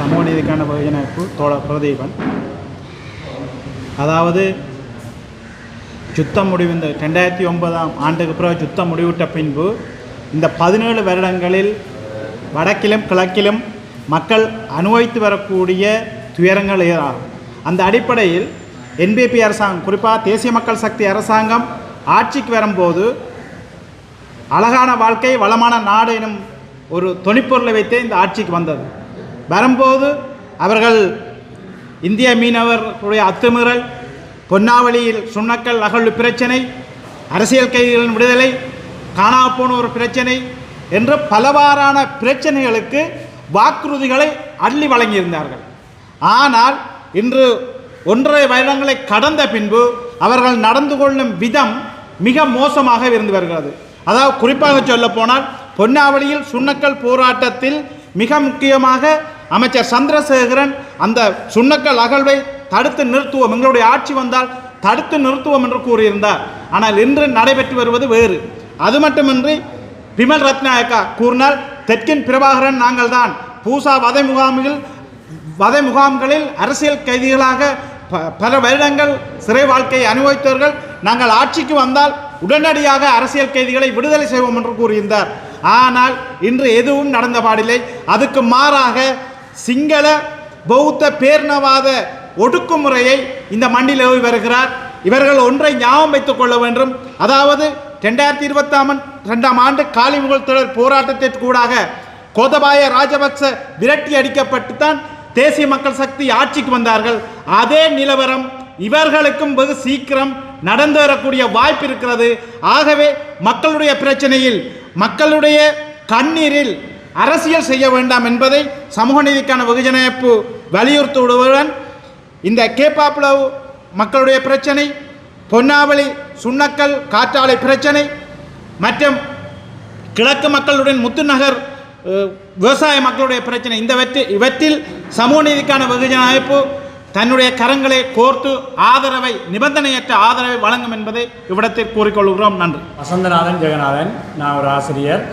சமூக நீதிக்கான பகுஜனப்பு பிரதீபன். அதாவது யுத்தம் முடிவு இந்த 2009 ஆண்டுக்கு பிறகு யுத்தம் முடிவிட்ட பின்பு இந்த 17 வருடங்களில் வடக்கிலும் கிழக்கிலும் மக்கள் அனுபவித்து வரக்கூடிய துயரங்கள் ஏறாகும். அந்த அடிப்படையில் என்பிபி அரசாங்கம், குறிப்பாக தேசிய மக்கள் சக்தி அரசாங்கம் ஆட்சிக்கு வரும்போது அழகான வாழ்க்கை வளமான நாடு எனும் ஒரு தொனிப்பொருளை வைத்தே இந்த ஆட்சிக்கு வந்தது. வரும்போது அவர்கள் இந்திய மீனவர்களுடைய அத்துமீறல், பொன்னாவளியில் சுண்ணக்கல் அகழ்வு பிரச்சனை, அரசியல் கைதிகளின் விடுதலை, காணாம ஒரு பிரச்சனை என்று பலவாறான பிரச்சனைகளுக்கு வாக்குறுதிகளை அள்ளி வழங்கியிருந்தார்கள். ஆனால் இன்று 1.5 வருடங்களை கடந்த பின்பு அவர்கள் நடந்து கொள்ளும் விதம் மிக மோசமாக இருந்து வருகிறது. அதாவது குறிப்பாக சொல்ல போனால் பொன்னாவளியில் சுண்ணக்கல் போராட்டத்தில் மிக முக்கியமாக அமைச்சர் சந்திரசேகரன் அந்த சுண்ணக்கல் அகழ்வை தடுத்து நிறுத்துவோம், எங்களுடைய ஆட்சி வந்தால் தடுத்து நிறுத்துவோம் என்று கூறியிருந்தார். ஆனால் இன்று நடைபெற்று வருவது வேறு. அது மட்டுமின்றி பிமல் ரத்நாயக்கா கூறினால் தெற்கின் பிரபாகரன் நாங்கள் தான், பூசா வதை முகாம்களில் அரசியல் கைதிகளாக பல வருடங்கள் சிறை வாழ்க்கையை அனுபவித்தவர்கள், நாங்கள் ஆட்சிக்கு வந்தால் உடனடியாக அரசியல் கைதிகளை விடுதலை செய்வோம் என்று கூறியிருந்தார். ஆனால் இன்று எதுவும் நடந்த பாடில்லை. அதுக்கு மாறாக சிங்கள பௌத்த பேர்ணவாத ஒடுக்குமுறையை இந்த மண்ணில் ஏவி வருகிறார். இவர்கள் ஒன்றை ஞாபகம் வைத்துக் கொள்ள வேண்டும். அதாவது 2022 ஆண்டு காலிமுகல் தொடர் போராட்டத்திற்கூடாக கோதபாய ராஜபக்ச விரட்டி அடிக்கப்பட்டுத்தான் தேசிய மக்கள் சக்தி ஆட்சிக்கு வந்தார்கள். அதே நிலவரம் இவர்களுக்கும் வெகு சீக்கிரம் நடந்து வரக்கூடிய வாய்ப்பு இருக்கிறது. ஆகவே மக்களுடைய பிரச்சனையில், மக்களுடைய கண்ணீரில் அரசியல் செய்ய வேண்டாம் என்பதை சமூக நீதிக்கான வெகுஜனப்பு வலியுறுத்துவதுடன் இந்த கேப்பாப்புலவு மக்களுடைய பிரச்சனை, பொன்னாவளி சுண்ணக்கல் காற்றாலை பிரச்சனை மற்றும் கிழக்கு மக்களுடன் முத்துநகர் விவசாய மக்களுடைய பிரச்சனை, இவற்றில் சமூக நீதிக்கான வெகுஜன அமைப்பு தன்னுடைய கரங்களை கோர்த்து ஆதரவை, நிபந்தனையற்ற ஆதரவை வழங்கும் என்பதை இவ்விடத்தில் கூறிக்கொள்கிறோம். நன்றி. வசந்தநாதன் ஜெகநாதன். நான் ஒரு ஆசிரியர்.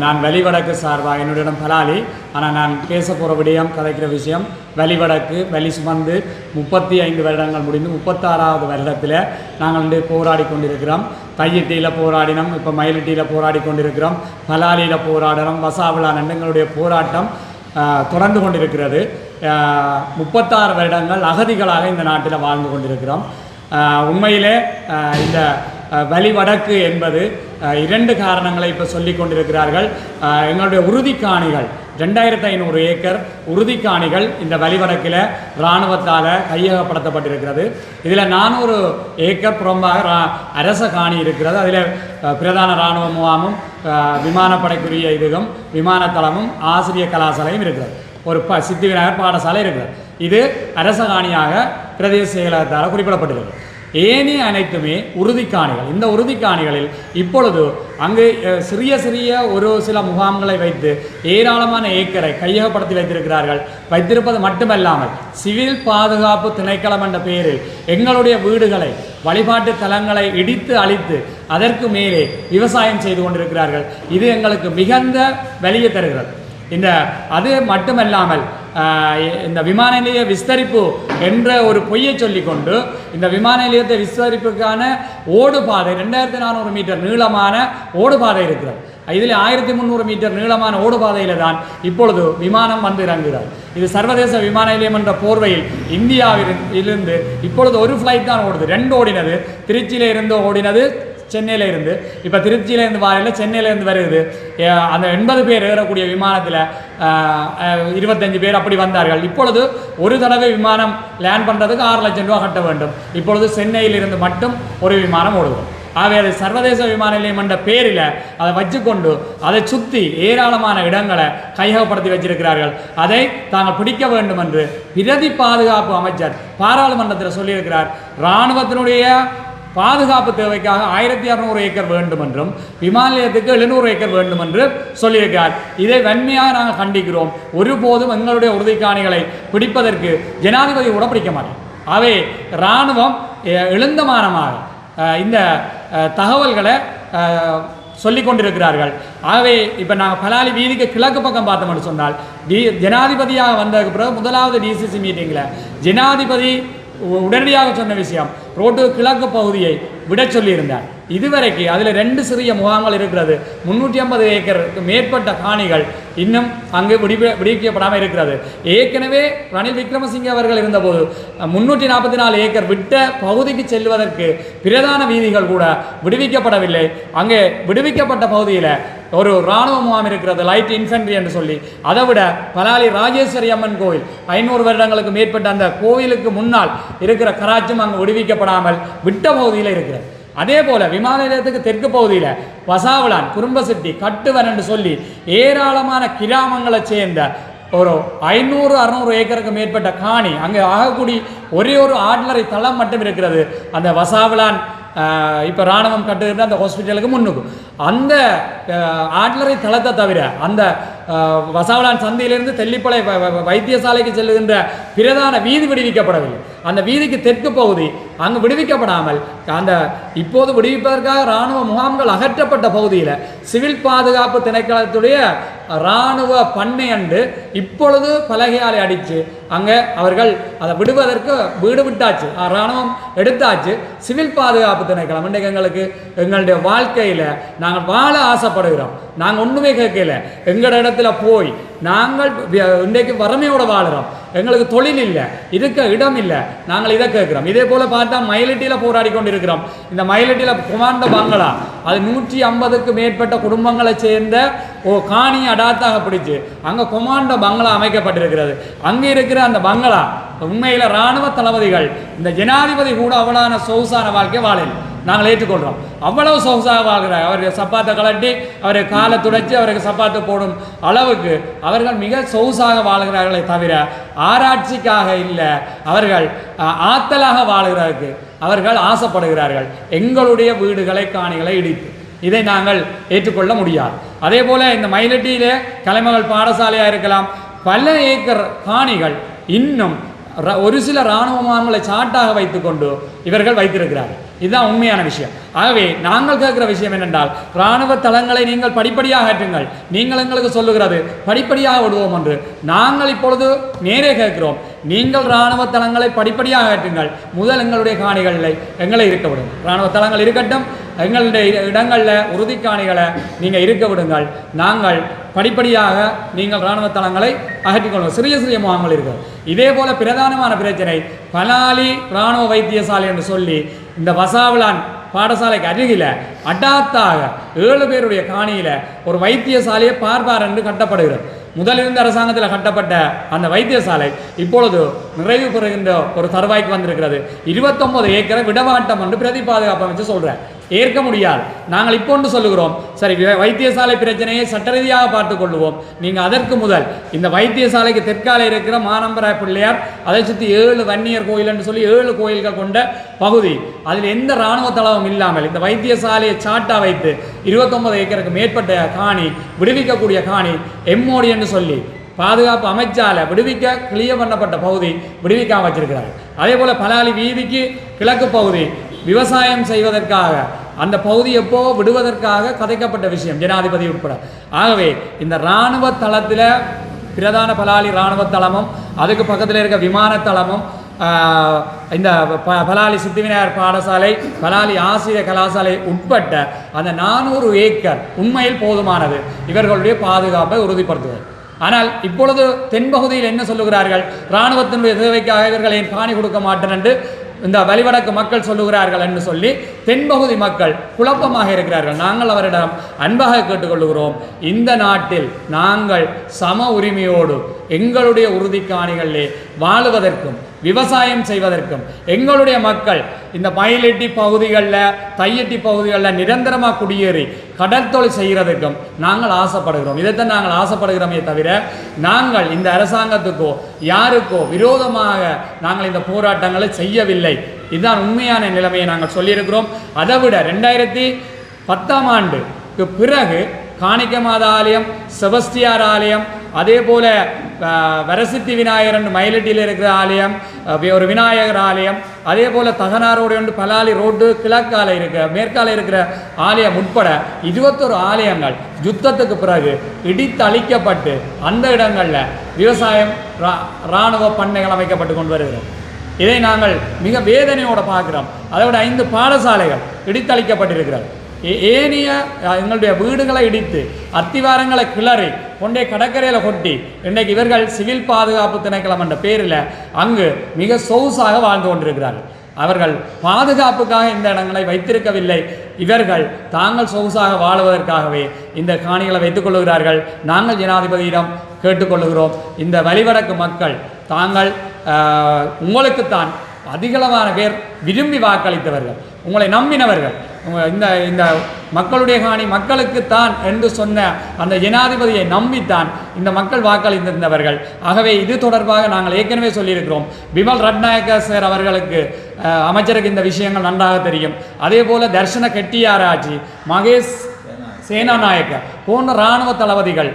நான் வெளிவடக்கு சார்பாக, என்னுடைய இடம் பலாலி. ஆனால் நான் பேச போகிற விடயம், கதைக்கிற விஷயம் வெளிவடக்கு. வெளி சுமந்து 35 வருடங்கள் முடிந்து 36வது வருடத்தில் நாங்கள் போராடி கொண்டிருக்கிறோம். தையிட்டியில் போராடினோம், இப்போ மயிலிட்டியில் போராடி கொண்டிருக்கிறோம், பலாலியில் போராடுறோம். வசாவிழா எங்களுடைய போராட்டம் தொடர்ந்து கொண்டிருக்கிறது. 36 வருடங்கள் அகதிகளாக இந்த நாட்டில் வாழ்ந்து கொண்டிருக்கிறோம். உண்மையிலே இந்த வெளிவடக்கு என்பது 2 காரணங்களை இப்போ சொல்லி கொண்டிருக்கிறார்கள். எங்களுடைய உறுதிக்காணிகள் 2500 ஏக்கர் உறுதிக்காணிகள் இந்த வெளிவடக்கில் இராணுவத்தால் கையகப்படுத்தப்பட்டிருக்கிறது. இதில் 400 ஏக்கர் புறம்பாக அரச காணி இருக்கிறது. அதில் பிரதான இராணுவ முகாமும் விமானப்படைக்குரிய இதுவும் விமானத்தளமும் ஆசிரியர் கலாசாலையும் இருக்கிறது. ஒரு சித்தி விநாயகர் பாடசாலை இருக்கிறது. இது அரச காணியாக பிரதேச செயலகத்தால் குறிப்பிடப்பட்டிருக்கிறது. ஏனைய அனைத்துமே உறுதிக்காணிகள். இந்த உறுதிக்காணிகளில் இப்பொழுது அங்கு சிறிய ஒரு சில முகாம்களை வைத்து ஏராளமான ஏக்கரை கையகப்படுத்தி வைத்திருக்கிறார்கள். வைத்திருப்பது மட்டுமல்லாமல் சிவில் பாதுகாப்பு திணைக்களம் என்ற பெயரில் எங்களுடைய வீடுகளை, வழிபாட்டு தலங்களை இடித்து அழித்து அதற்கு மேலே விவசாயம் செய்து கொண்டிருக்கிறார்கள். இது எங்களுக்கு மிகுந்த வலியை தருகிறது. அது மட்டுமல்லாமல் இந்த விமான நிலைய விஸ்தரிப்பு என்ற ஒரு பொய்யை சொல்லிக்கொண்டு இந்த விமான நிலையத்தை விஸ்தரிப்புக்கான ஓடுபாதை 2400 மீட்டர் நீளமான ஓடுபாதை இருக்கிறது. இதில் 1300 மீட்டர் நீளமான ஓடுபாதையில் தான் இப்பொழுது விமானம் வந்து இறங்குகிறது. இது சர்வதேச விமான நிலையம் என்ற போர்வையில் இந்தியாவிலிருந்து இப்பொழுது ஒரு ஃப்ளைட் தான் ஓடுது. 2 ஓடினது, திருச்சியிலிருந்து ஓடினது, சென்னையில் இருந்து. இப்போ திருச்சியிலேருந்து வரையில் சென்னையிலேருந்து வருது. அந்த 80 பேர் ஏறக்கூடிய விமானத்தில் 25 பேர் அப்படி வந்தார்கள். இப்பொழுது ஒரு தடவை விமானம் லேண்ட் பண்ணுறதுக்கு 6 லட்சம் ரூபா கட்ட வேண்டும். இப்பொழுது சென்னையிலிருந்து மட்டும் ஒரு விமானம் ஓடுவோம். ஆகவே அது சர்வதேச விமான நிலையம் என்ற பேரில் அதை வச்சுக்கொண்டு அதை சுற்றி ஏராளமான இடங்களை கையகப்படுத்தி வச்சிருக்கிறார்கள். அதை தாங்கள் பிடிக்க வேண்டும் என்று பிரதி பாதுகாப்பு அமைச்சர் பாராளுமன்றத்தில் சொல்லியிருக்கிறார். இராணுவத்தினுடைய பாதுகாப்பு தேவைக்காக 1600 ஏக்கர் வேண்டும் என்றும் விமான நிலையத்துக்கு 700 ஏக்கர் வேண்டும் என்று சொல்லியிருக்கிறார். இதை வன்மையாக நாங்கள் கண்டிக்கிறோம். ஒருபோதும் எங்களுடைய உறுதிக்காணிகளை பிடிப்பதற்கு ஜனாதிபதி கூட பிடிக்க மாட்டோம். அவை இராணுவம் எழுந்தமானமாக இந்த தகவல்களை சொல்லிக் கொண்டிருக்கிறார்கள். ஆகவே இப்போ நாங்கள் பலாலி வீதிக்கு கிழக்கு பக்கம் பார்த்தோம்னு சொன்னால் ஜனாதிபதியாக வந்ததுக்கு பிறகு முதலாவது டிசிசி மீட்டிங்கில் ஜனாதிபதி உடனடியாக சொன்ன விஷயம் ரோட்டு கிழக்கு பகுதியை விட சொல்லியிருந்தார். இதுவரைக்கு அதில் 2 சிறிய முகாம்கள் இருக்கிறது. 350 ஏக்கருக்கு மேற்பட்ட காணிகள் இன்னும் அங்கு விடுவிக்கப்படாமல் இருக்கிறது. ஏற்கனவே ரணில் விக்ரமசிங்கே அவர்கள் இருந்தபோது 344 ஏக்கர் விட்ட பகுதிக்கு செல்வதற்கு பிரதான வீதிகள் கூட விடுவிக்கப்படவில்லை. அங்கே விடுவிக்கப்பட்ட பகுதியில் ஒரு இராணுவ முகாம் இருக்கிறது, லைட் இன்ஃபென்ட்ரி என்று சொல்லி. அதை விட பலாலி ராஜேஸ்வரி அம்மன் கோவில் 500 வருடங்களுக்கு மேற்பட்ட அந்த கோவிலுக்கு முன்னால் இருக்கிற கராச்சும் அங்கு விடுவிக்கப்படாமல் விட்ட பகுதியில் இருக்கிறது. அதே போல விமான நிலையத்துக்கு தெற்கு பகுதியில் வசாவளான், குறும்பசிட்டி, கட்டுவன் என்று சொல்லி ஏராளமான கிராமங்களை சேர்ந்த ஒரு 500-600 ஏக்கருக்கு மேற்பட்ட காணி அங்கே ஆகக்கூடிய ஒரே ஒரு ஆட்லரை தளம் மட்டும் இருக்கிறது. அந்த வசாவளான் இப்போ இராணுவம் கட்டுகின்ற அந்த ஹாஸ்பிட்டலுக்கு முன்னுக்கு அந்த ஆட்லரை தளத்தை தவிர அந்த வசாவளான் சந்தையிலிருந்து தெல்லிப்பளை வைத்தியசாலைக்கு செல்லுகின்ற பிரதான வீதி விடுவிக்கப்படவில்லை. அந்த வீதிக்கு தெற்கு பகுதி அங்கு விடுவிக்கப்படாமல் அந்த இப்போது விடுவிப்பதற்காக இராணுவ முகாம்கள் அகற்றப்பட்ட பகுதியில் சிவில் பாதுகாப்பு திணைக்களத்துடைய இராணுவ பண்ணை அன்று இப்பொழுது பலகையாலை அடித்து அங்கே அவர்கள் அதை விடுவதற்கு வீடு விட்டாச்சு, இராணுவம் எடுத்தாச்சு. சிவில் பாதுகாப்பு திணைக்களம் இன்றைக்கு எங்களுடைய வாழ்க்கையில் நாங்கள் வாழ ஆசைப்படுகிறோம். நாங்கள் ஒன்றுமே கேட்கல. எங்களோட இடத்துல போய் நாங்கள் இன்றைக்கு வறுமையோடு வாழுறோம். எங்களுக்கு தொழில் இல்லை, இருக்க இடம் இல்லை. நாங்கள் இதை கேட்குறோம். இதே போல் பார்த்தா மயிலட்டியில் போராடி கொண்டு இருக்கிறோம். இந்த மயிலட்டியில் கொமாண்டோ பங்களா அது 150க்கு மேற்பட்ட குடும்பங்களை சேர்ந்த காணியை அடாத்தாக பிடிச்சு அங்கே கொமாண்டோ பங்களா அமைக்கப்பட்டிருக்கிறது. அங்கே இருக்கிற அந்த பங்களா உண்மையில் இராணுவ தளபதிகள் இந்த ஜனாதிபதி கூட அவ்வளவான சொகுசான வாழ்க்கை வாழல. நாங்கள் ஏற்றுக்கொள்கிறோம். அவ்வளவு சொகுசாக வாழ்கிறார். அவருக்கு சப்பாத்தை கலட்டி அவருக்கு காலை துடைச்சி அவருக்கு சப்பாத்து போடும் அளவுக்கு அவர்கள் மிக சொகுசாக வாழ்கிறார்களே தவிர ஆராய்ச்சிக்காக இல்லை. அவர்கள் ஆத்தலாக வாழ்கிறதுக்கு அவர்கள் ஆசைப்படுகிறார்கள். எங்களுடைய வீடுகளை காணிகளை இடித்து இதை நாங்கள் ஏற்றுக்கொள்ள முடியாது. அதே போல் இந்த மயிலட்டியிலே கலைமகள் பாடசாலையாக இருக்கலாம், பல ஏக்கர் காணிகள் இன்னும் ஒரு சில இராணுவ முகாம்களை சாட்டாக வைத்துக்கொண்டு இவர்கள் வைத்திருக்கிறார்கள். இதுதான் உண்மையான விஷயம். ஆகவே நாங்கள் கேட்கிற விஷயம் என்னென்றால் இராணுவ தளங்களை நீங்கள் படிப்படியாக அகற்றுங்கள். நீங்கள் எங்களுக்கு சொல்லுகிறது படிப்படியாக விடுவோம் என்று. நாங்கள் இப்பொழுது நேரே கேட்கிறோம், நீங்கள் இராணுவ தளங்களை படிப்படியாக அகற்றுங்கள். முதல் எங்களுடைய காணிகளில் எங்களை இருக்க விடும். இராணுவ தளங்கள் இருக்கட்டும், எங்களுடைய இடங்களில் உறுதி காணிகளை நீங்கள் இருக்க விடுங்கள். நாங்கள் படிப்படியாக நீங்கள் இராணுவ தளங்களை அகற்றிக்கொள்ளுங்கள். சிறிய சிறிய முகாம்கள் இருக்கிறது. இதே போல பிரதானமான பிரச்சனை பலாலி இராணுவ வைத்தியசாலை என்று சொல்லி இந்த வசாவளான் பாடசாலைக்கு அருகில் அடாத்தாக 7 பேருடைய காணியில் ஒரு வைத்தியசாலையை பார்ப்பார் என்று கட்டப்படுகிறது. முதலிருந்த அரசாங்கத்தில் கட்டப்பட்ட அந்த வைத்தியசாலை இப்பொழுது நிறைவு பெறுகின்ற ஒரு தருவாய்க்கு வந்திருக்கிறது. 29 ஏக்கரை விடமாட்டம் என்று பிரதி பாதுகாப்பு அமைச்சு சொல்கிறேன். ஏற்க முடியாது. நாங்கள் இப்போ ஒன்று சொல்லுகிறோம், சரி வைத்தியசாலை பிரச்சனையை சட்ட ரீதியாக பார்த்து கொள்வோம். நீங்கள் அதற்கு முதல் இந்த வைத்தியசாலைக்கு தெற்கால இருக்கிற மானம்பராய பிள்ளையார், அதை சுற்றி 7 வன்னியர் கோயில் என்று சொல்லி 7 கோயில்கள் கொண்ட பகுதி, அதில் எந்த இராணுவ தளமும் இல்லாமல் இந்த வைத்தியசாலையை சாட்டா வைத்து 29 ஏக்கருக்கு மேற்பட்ட காணி விடுவிக்கக்கூடிய காணி எம்மோடி என்று சொல்லி பாதுகாப்பு அமைச்சால விடுவிக்க கிளியர் பண்ணப்பட்ட பகுதி விடுவிக்காம வச்சிருக்கிறார். அதே போல் பலாலி வீதிக்கு கிழக்கு பகுதி விவசாயம் செய்வதற்காக அந்த பகுதி எப்போ விடுவதற்காக கதைக்கப்பட்ட விஷயம் ஜனாதிபதி உட்பட. ஆகவே இந்த இராணுவ தளத்தில் பிரதான பலாலி இராணுவ தளமும் அதுக்கு பக்கத்தில் இருக்க விமான தளமும் இந்த பலாலி சித்திவிநாயகர் பாடசாலை, பலாலி ஆசிரியர் கலாசாலை உட்பட்ட அந்த 400 ஏக்கர் உண்மையில் போதுமானது இவர்களுடைய பாதுகாப்பை உறுதிப்படுத்துவது. ஆனால் இப்பொழுது தென்பகுதியில் என்ன சொல்லுகிறார்கள், இராணுவத்தினுடைய தேவைக்காக இவர்கள் ஏன் காணி கொடுக்க மாட்டேன் என்று இந்த வலிவடக்கு மக்கள் சொல்லுகிறார்கள் என்று சொல்லி தென்பகுதி மக்கள் குழப்பமாக இருக்கிறார்கள். நாங்கள் அவரிடம் அன்பாக கேட்டுக்கொள்கிறோம், இந்த நாட்டில் நாங்கள் சம உரிமையோடு எங்களுடைய உறுதிக்காணிகளிலே வாழுவதற்கும் விவசாயம் செய்வதற்கும் எங்களுடைய மக்கள் இந்த மயிலெட்டி பகுதிகளில் தையெட்டி பகுதிகளில் நிரந்தரமாக குடியேறி கடற்தொழில் செய்கிறதுக்கும் நாங்கள் ஆசைப்படுகிறோம். இதைத்தான் நாங்கள் ஆசைப்படுகிறோமே தவிர நாங்கள் இந்த அரசாங்கத்துக்கோ யாருக்கோ விரோதமாக நாங்கள் இந்த போராட்டங்களை செய்யவில்லை. இதுதான் உண்மையான நிலைமையை நாங்கள் சொல்லியிருக்கிறோம். அதை விட 2010ஆம் ஆண்டுக்கு பிறகு காணிக்க மாதா ஆலயம், செபஸ்தியார் ஆலயம், அதே போல் வரசித்தி விநாயகர் மயிலட்டியில் இருக்கிற ஆலயம், ஒரு விநாயகர் ஆலயம், அதே போல் தகனாரோடு ஒன்று பலாலி ரோட்டு கிழக்கால இருக்கிற மேற்கால இருக்கிற ஆலயம் உட்பட 21 ஆலயங்கள் யுத்தத்துக்கு பிறகு இடித்தளிக்கப்பட்டு அந்த இடங்களில் விவசாயம் இராணுவ பண்ணைகள் அமைக்கப்பட்டு கொண்டு வருகிறோம். இதை நாங்கள் மிக வேதனையோடு பார்க்குறோம். அதோட 5 பாடசாலைகள் இடித்தளிக்கப்பட்டிருக்கிறது. ஏனைய எங்களுடைய வீடுகளை இடித்து அத்திவாரங்களை கிளறி கொண்டே கடற்கரையில் கொட்டி இன்றைக்கு இவர்கள் சிவில் பாதுகாப்பு திணைக்களம் என்ற பேரில் அங்கு மிக சொகுசாக வாழ்ந்து கொண்டிருக்கிறார்கள். அவர்கள் பாதுகாப்புக்காக இந்த இடங்களை வைத்திருக்கவில்லை. இவர்கள் தாங்கள் சொகுசாக வாழுவதற்காகவே இந்த காணிகளை வைத்துக் கொள்ளுகிறார்கள். நாங்கள் ஜனாதிபதியிடம் கேட்டுக்கொள்ளுகிறோம், இந்த வலிவடக்கு மக்கள் தாங்கள் உங்களுக்குத்தான் அதிகளவான பேர் விரும்பி வாக்களித்தவர்கள், உங்களை நம்பினவர்கள், இந்த மக்களுடைய காணி மக்களுக்குத்தான் என்று சொன்ன அந்த ஜனாதிபதியை நம்பித்தான் இந்த மக்கள் வாக்களித்திருந்தவர்கள். ஆகவே இது தொடர்பாக நாங்கள் ஏற்கனவே சொல்லியிருக்கிறோம். பிமல் ரட்நாயக்க சார் அவர்களுக்கு அமைச்சருக்கு இந்த விஷயங்கள் நன்றாக தெரியும். அதே போல் தர்ஷன கெட்டியாராஜி, மகேஷ் சேனாநாயக்க போன்ற இராணுவ தளபதிகள்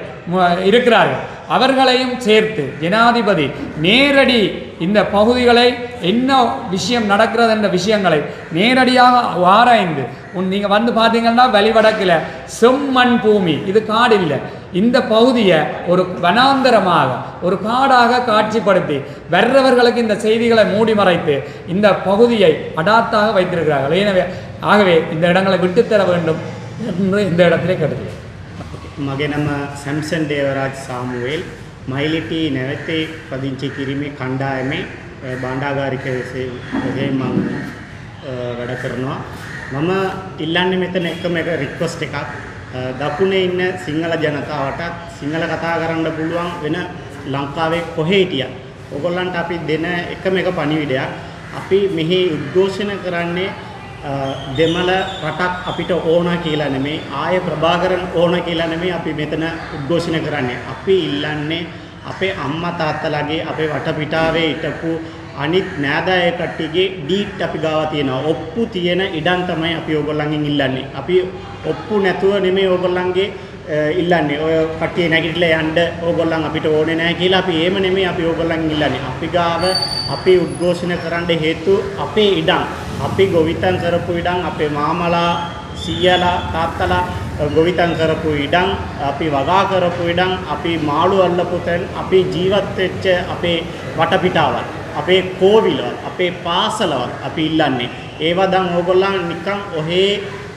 இருக்கிறார்கள். அவர்களையும் சேர்த்து ஜனாதிபதி நேரடி இந்த பகுதிகளை என்ன விஷயம் நடக்கிறது என்ற விஷயங்களை நேரடியாக ஆராய்ந்து நீங்கள் வந்து பார்த்தீங்கன்னா வலிவடக்கில் செம்மண் பூமி, இது காடு இல்லை, இந்த பகுதியை ஒரு வனாந்தரமாக ஒரு காடாக காட்சிப்படுத்தி வர்றவர்களுக்கு இந்த செய்திகளை மூடி மறைத்து இந்த பகுதியை அடாத்தாக வைத்திருக்கிறார்கள். எனவே ஆகவே இந்த இடங்களை விட்டுத்தர வேண்டும் என்று இந்த இடத்திலே கேட்டுக்கிறேன். මගේ නම සැම්සන් දේවරාජ් සාමුවේල් මයිලිටි නැවතේ පදිංචි කිරීමේ කණ්ඩායමේ බණ්ඩාගාරිකයේ මම වැඩ කරනවා. මම ඉල්ලන්නේ මෙතන එකම එක රික්වෙස්ට් එකක්, දකුණේ ඉන්න සිංහල ජනතාවටත් සිංහල කතා කරන්න පුළුවන් වෙන ලංකාවේ කොහේ හිටියත් ඔයගොල්ලන්ට අපි දෙන එකම එක පණිවිඩයක්, අපි මෙහි උද්ඝෝෂණ කරන්නේ දෙමළ රටක් අපිට ඕන කියලා නෙමෙයි, ආය ප්‍රභාකරන් ඕන කියලා නෙමෙයි අපි මෙතන උද්ඝෝෂණ කරන්නේ. අපි ඉල්ලන්නේ අපේ අම්මා තාත්තලාගේ අපේ වටපිටාවේ හිටපු අනිත් නෑදෑය කට්ටියගේ ඩීට් අපි ගාව තියෙනවා. ඔප්පු තියෙන ඉඩම් තමයි අපි ඕගොල්ලන්ගෙන් ඉල්ලන්නේ. අපි ඔප්පු නැතුව නෙමෙයි ඕගොල්ලන්ගේ ඉල්ලන්නේ. ඔය කට්ටිය නැගිටලා යන්න ඕගොල්ලන් අපිට ඕනේ නැහැ කියලා අපි එහෙම නෙමෙයි අපි ඕගොල්ලන්ගෙන් ඉල්ලන්නේ. අපි ගාව අපි උද්ඝෝෂණ කරන්න හේතු අපේ ඉඩම්, අපි ගොවිතැන් කරපු ඉඩම්, අපේ මාමලා සීයලා තාත්තලා ගොවිතැන් කරපු ඉඩම්, අපි වගා කරපු ඉඩම්, අපි මාළු අල්ලපු තැන්, අපි ජීවත් වෙච්ච අපේ වටපිටාවල්, අපේ කෝවිලවල්, අපේ පාසලවල් අපි ඉල්ලන්නේ. ඒවා දැන් ඕගොල්ලන් නිකන් ඔහේ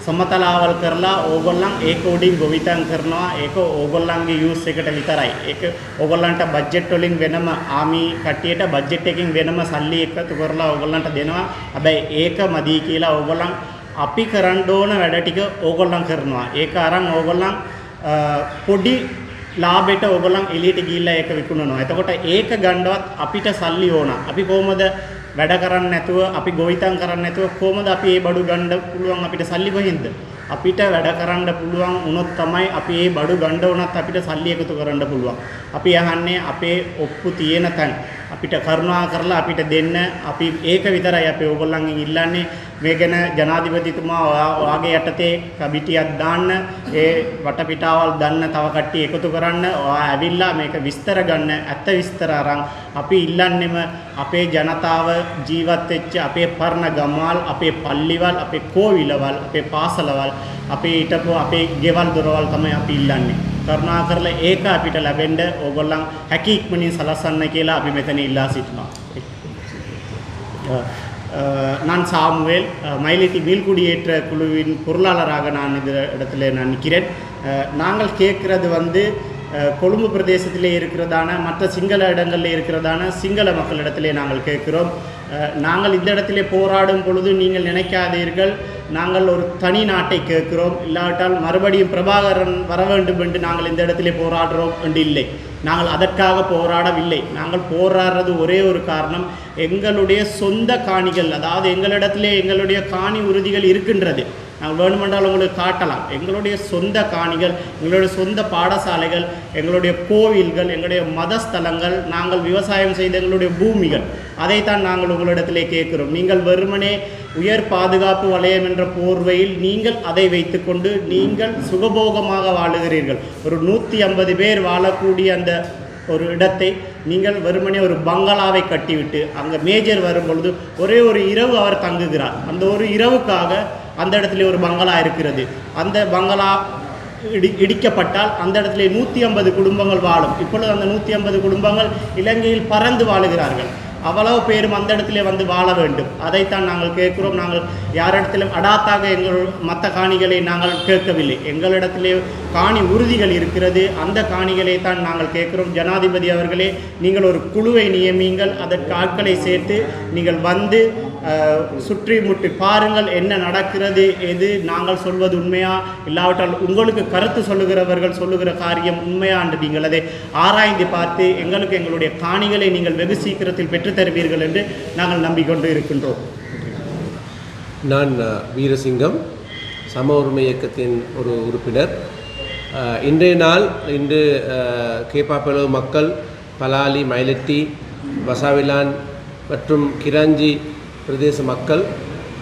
සමතලාවල් කරලා ඕගොල්ලන් ඒක උඩින් ගොවිතැන් කරනවා. ඒක ඕගොල්ලන්ගේ යූස් එකට විතරයි. ඒක ඕගොල්ලන්ට බජට් වලින් වෙනම ආමි කට්ටියට බජට් එකකින් වෙනම සල්ලි එකතු කරලා ඕගොල්ලන්ට දෙනවා. හැබැයි ඒක මදි කියලා ඕගොල්ලන් අපි කරන්න ඕන වැඩ ටික ඕගොල්ලන් කරනවා. ඒක අරන් ඕගොල්ලන් පොඩි ලාභයට ඕගොල්ලන් එළියට ගිහිල්ලා ඒක විකුණනවා. එතකොට ඒක ගන්නවත් අපිට සල්ලි ඕන. අපි කොහොමද වැඩ කරන්නේ නැතුව, අපි ගොවිතැන් කරන්නේ නැතුව කොහොමද අපි මේ බඩු ගන්න පුළුවන්? අපිට සල්ලි කොහෙන්ද? අපිට වැඩ කරන්න පුළුවන් වුණොත් තමයි අපි මේ බඩු ගන්න උනත් අපිට සල්ලි එකතු කරන්න පුළුවන්. අපි අහන්නේ අපේ ඔප්පු තියෙන තැන් අපිට කරුණා කරලා අපිට දෙන්න. අපි ඒක විතරයි අපි ඕගොල්ලන්ගෙන් ඉල්ලන්නේ. මේ ගැන ජනාධිපතිතුමා ඔයාගේ යටතේ කමිටියක් දාන්න, ඒ වටපිටාවල් දන්න තව කට්ටිය එකතු කරන්න, ඔයා ඇවිල්ලා මේක විස්තර ගන්න, ඇත්ත විස්තර අරන් අපි ඉල්ලන්නේම අපේ ජනතාව ජීවත් වෙච්ච අපේ පරණ ගම්මාල්, අපේ පල්ලිවල්, අපේ කෝවිලවල්, අපේ පාසලවල්, අපේ හිටපු අපේ ගෙවල් දොරවල් තමයි අපි ඉල්ලන්නේ. කරුණා කරලා ඒක අපිට ලැබෙන්න ඕගොල්ලන් හැකි ඉක්මනින් සලස්සන්න කියලා අපි මෙතන ඉල්ලා සිටිනවා. நான் சாமுவேல் மயிலிட்டி மீள்குடியேற்ற குழுவின் பொருளாளராக நான் இந்த இடத்துல நான் நிற்கிறேன். நாங்கள் கேட்குறது வந்து கொழும்பு பிரதேசத்திலே இருக்கிறதான மற்ற சிங்கள இடங்களில் இருக்கிறதான சிங்கள மக்களிடத்திலே நாங்கள் கேட்கிறோம். நாங்கள் இந்த இடத்திலே போராடும் பொழுது நீங்கள் நினைக்காதீர்கள் நாங்கள் ஒரு தனி நாட்டை கேட்கிறோம், இல்லாவிட்டால் மறுபடியும் பிரபாகரன் வர வேண்டும் என்று நாங்கள் இந்த இடத்திலே போராடுறோம் என்று இல்லை. நாங்கள் அதற்காக போராடவில்லை. நாங்கள் போராடுறது ஒரே ஒரு காரணம், எங்களுடைய சொந்த காணிகள், அதாவது எங்களிடத்திலே எங்களுடைய காணி உறுதிகள் இருக்கின்றது. நாங்கள் வேணுமென்றால் உங்களுக்கு காட்டலாம். எங்களுடைய சொந்த காணிகள், எங்களுடைய சொந்த பாடசாலைகள், எங்களுடைய கோவில்கள், எங்களுடைய மதஸ்தலங்கள், நாங்கள் விவசாயம் செய்த எங்களுடைய பூமிகள், அதைத்தான் நாங்கள் உங்களிடத்திலே கேட்கிறோம். நீங்கள் வெறுமனே உயர் பாதுகாப்பு வலயம் என்ற போர்வையில் நீங்கள் அதை வைத்துக்கொண்டு நீங்கள் சுகபோகமாக வாழுகிறீர்கள். ஒரு 150 பேர் வாழக்கூடிய அந்த ஒரு இடத்தை நீங்கள் வெறுமனே ஒரு பங்களாவை கட்டிவிட்டு அங்கே மேஜர் வரும்பொழுது ஒரே ஒரு இரவு அவர் தங்குகிறார். அந்த ஒரு இரவுக்காக அந்த இடத்துல ஒரு பங்களா இருக்கிறது. அந்த பங்களா இடிக்கப்பட்டால் அந்த இடத்துல 150 குடும்பங்கள் வாழும். இப்பொழுது அந்த 150 குடும்பங்கள் இலங்கையில் பறந்து வாழுகிறார்கள். அவ்வளவு பேரும் அந்த இடத்துல வந்து வாழ வேண்டும். அதைத்தான் நாங்கள் கேட்கிறோம். நாங்கள் யாரிடத்திலும் அடாத்தாக எங்கள் மற்ற காணிகளை நாங்கள் கேட்கவில்லை. எங்களிடத்திலே காணி உறுதிகள் இருக்கிறது. அந்த காணிகளை தான் நாங்கள் கேட்கிறோம். ஜனாதிபதி அவர்களே, நீங்கள் ஒரு குழுவை நியமியுங்கள். அதற்கு ஆட்களை சேர்த்து நீங்கள் வந்து சுற்றி முற்றி பாருங்கள் என்ன நடக்கிறது, எது நாங்கள் சொல்வது உண்மையா, இல்லாவிட்டால் உங்களுக்கு கருத்து சொல்லுகிறவர்கள் சொல்லுகிற காரியம் உண்மையா என்று நீங்கள் அதை ஆராய்ந்து பார்த்து எங்களுக்கு எங்களுடைய காணிகளை நீங்கள் வெகு சீக்கிரத்தில் பெற்று தருவீர்கள் என்று நாங்கள் நம்பிக்கொண்டு இருக்கின்றோம். நான் வீரசிங்கம், சம உரிமை இயக்கத்தின் ஒரு உறுப்பினர். இன்றைய நாள் இன்று கேப்பாப்பளவு மக்கள், பலாலி, மயிலட்டி, வசாவிலான் மற்றும் கிராஞ்சி பிரதேச மக்கள்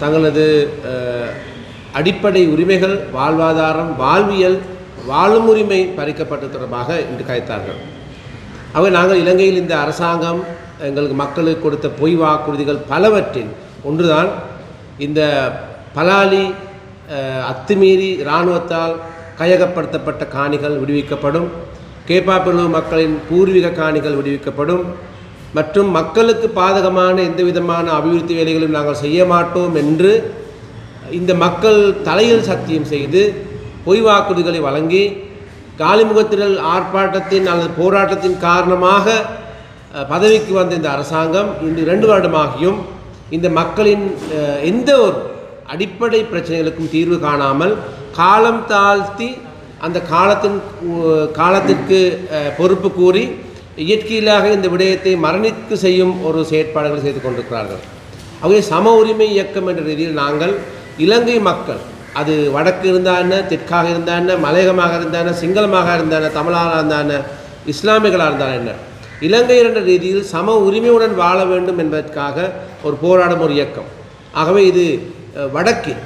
தங்களது அடிப்படை உரிமைகள், வாழ்வாதாரம், வாழ்வியல், வாழும் உரிமை பறிக்கப்பட்டது தொடர்பாக இன்று கதைத்தார்கள். ஆகவே நாங்கள் இலங்கையில் இந்த அரசாங்கம் எங்களுக்கு மக்களுக்கு கொடுத்த பொய் வாக்குறுதிகள் பலவற்றில் ஒன்றுதான் இந்த பலாலி அத்துமீறி இராணுவத்தால் கையகப்படுத்தப்பட்ட காணிகள் விடுவிக்கப்படும், கேப்பாப்பளவு மக்களின் பூர்வீக காணிகள் விடுவிக்கப்படும், மற்றும் மக்களுக்கு பாதகமான எந்த விதமான அபிவிருத்தி வேலைகளும் நாங்கள் செய்ய மாட்டோம் என்று இந்த மக்கள் தலையில் சத்தியம் செய்து பொய் வாக்குறுதிகளை வழங்கி காலிமுகத்திரல் ஆர்ப்பாட்டத்தின் அல்லது போராட்டத்தின் காரணமாக பதவிக்கு வந்த இந்த அரசாங்கம் இன்று 2 வருடமாகியும் இந்த மக்களின் எந்த ஒரு அடிப்படை பிரச்சனைகளுக்கும் தீர்வு காணாமல் காலம் தாழ்த்தி அந்த காலத்திற்கு பொறுப்பு கூறி இயற்கையிலாக இந்த விடயத்தை மரணிக்கு செய்யும் ஒரு செயற்பாடுகளை செய்து கொண்டிருக்கிறார்கள். ஆகவே சம உரிமை இயக்கம் என்ற ரீதியில் நாங்கள் இலங்கை மக்கள், அது வடக்கு இருந்தான, தெற்காக இருந்தான, மலையகமாக இருந்தான, சிங்களமாக இருந்தான, தமிழாக இருந்தான, இஸ்லாமியர்களாக இருந்தான என்ன, இலங்கையர் என்ற ரீதியில் சம உரிமையுடன் வாழ வேண்டும் என்பதற்காக ஒரு போராடும் ஒரு இயக்கம். ஆகவே இது வடக்கில்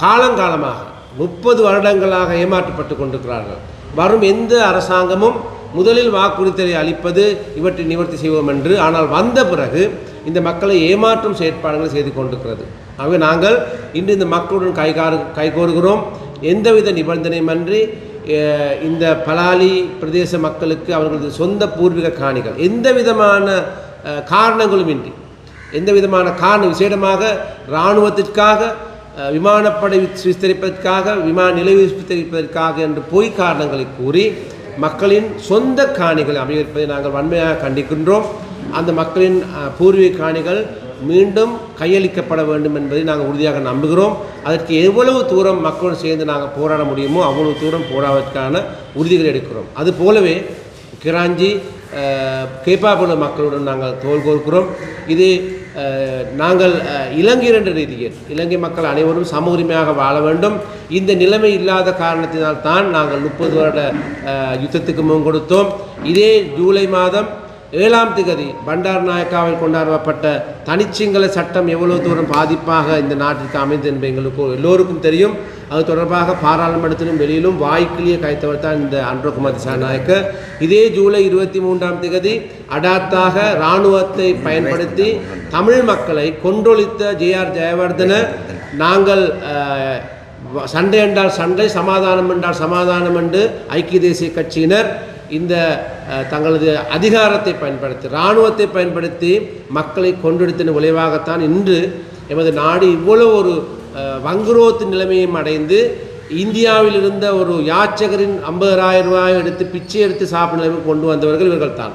காலங்காலமாக 30 வருடங்களாக ஏமாற்றப்பட்டு கொண்டிருக்கிறார்கள். வரும் எந்த அரசாங்கமும் முதலில் வாக்குறுதியை அளிப்பது இவற்றை நிவர்த்தி செய்வோம் என்று, ஆனால் வந்த பிறகு இந்த மக்களை ஏமாற்றும் செயற்பாடுகளை செய்து கொண்டிருக்கிறது. ஆகவே நாங்கள் இன்று இந்த மக்களுடன் கைகோருகிறோம். எந்தவித நிபந்தனையுமின்றி இந்த பலாலி பிரதேச மக்களுக்கு அவர்களது சொந்த பூர்வீக காணிகள் எந்த விதமான காரணங்களுமின்றி, எந்த விதமான காரணம் விசேடமாக இராணுவத்திற்காக, விமானப்படை விஸ்தரிப்பதற்காக, விமான நிலைய விஸ்தரிப்பதற்காக என்று பொய் காரணங்களை கூறி மக்களின் சொந்த காணிகளை அபகரிப்பதை நாங்கள் வன்மையாக கண்டிக்கின்றோம். அந்த மக்களின் பூர்வீக காணிகள் மீண்டும் கையளிக்கப்பட வேண்டும் என்பதை நாங்கள் உறுதியாக நம்புகிறோம். அதற்கு எவ்வளவு தூரம் மக்களோடு சேர்ந்து நாங்கள் போராட முடியுமோ அவ்வளவு தூரம் போராடுவதற்கான உறுதிகள் எடுக்கிறோம். அதுபோலவே கிராஞ்சி, கேப்பாப்பளவு மக்களுடன் நாங்கள் தோள் கோர்க்கிறோம். இது நாங்கள் இலங்கையர் என்ற ரீதியில் இலங்கை மக்கள் அனைவரும் சம உரிமையாக வாழ வேண்டும். இந்த நிலைமை இல்லாத காரணத்தினால் தான் நாங்கள் 30 வருட யுத்தத்துக்கு முன் கொடுத்தோம். இதே ஜூலை மாதம் 7ஆம் தேதி பண்டார் நாயக்காவில் கொண்டாடப்பட்ட தனிச்சிங்கள சட்டம் எவ்வளவு தூரம் பாதிப்பாக இந்த நாட்டிற்கு அமைந்தது என்பது எங்களுக்கு எல்லோருக்கும் தெரியும். அது தொடர்பாக பாராளுமன்றத்திலும் வெளியிலும் வாய்க்கிலேயே கைத்தவர் தான் இந்த அன்றகுமார் திசாநாயக்க. இதே ஜூலை 23ஆம் தேதி அடாத்தாக இராணுவத்தை பயன்படுத்தி தமிழ் மக்களை கொன்றொழித்த JR ஜெயவர்தன, நாங்கள் சண்டை என்றால் சண்டை, சமாதானம் என்றால் சமாதானம் என்று ஐக்கிய தேசிய கட்சியினர் இந்த தங்களது அதிகாரத்தை பயன்படுத்தி, இராணுவத்தை பயன்படுத்தி மக்களை கொன்றொழித்தின விளைவாகத்தான் இன்று எமது நாடு இவ்வளவு ஒரு வங்குரோத்து நிலைமையும் அடைந்து இந்தியாவில் இருந்த ஒரு யாச்சகரின் 50,000 ரூபாய் எடுத்து பிச்சை எடுத்து சாப்பிடும் நிலைமை கொண்டு வந்தவர்கள் இவர்கள் தான்.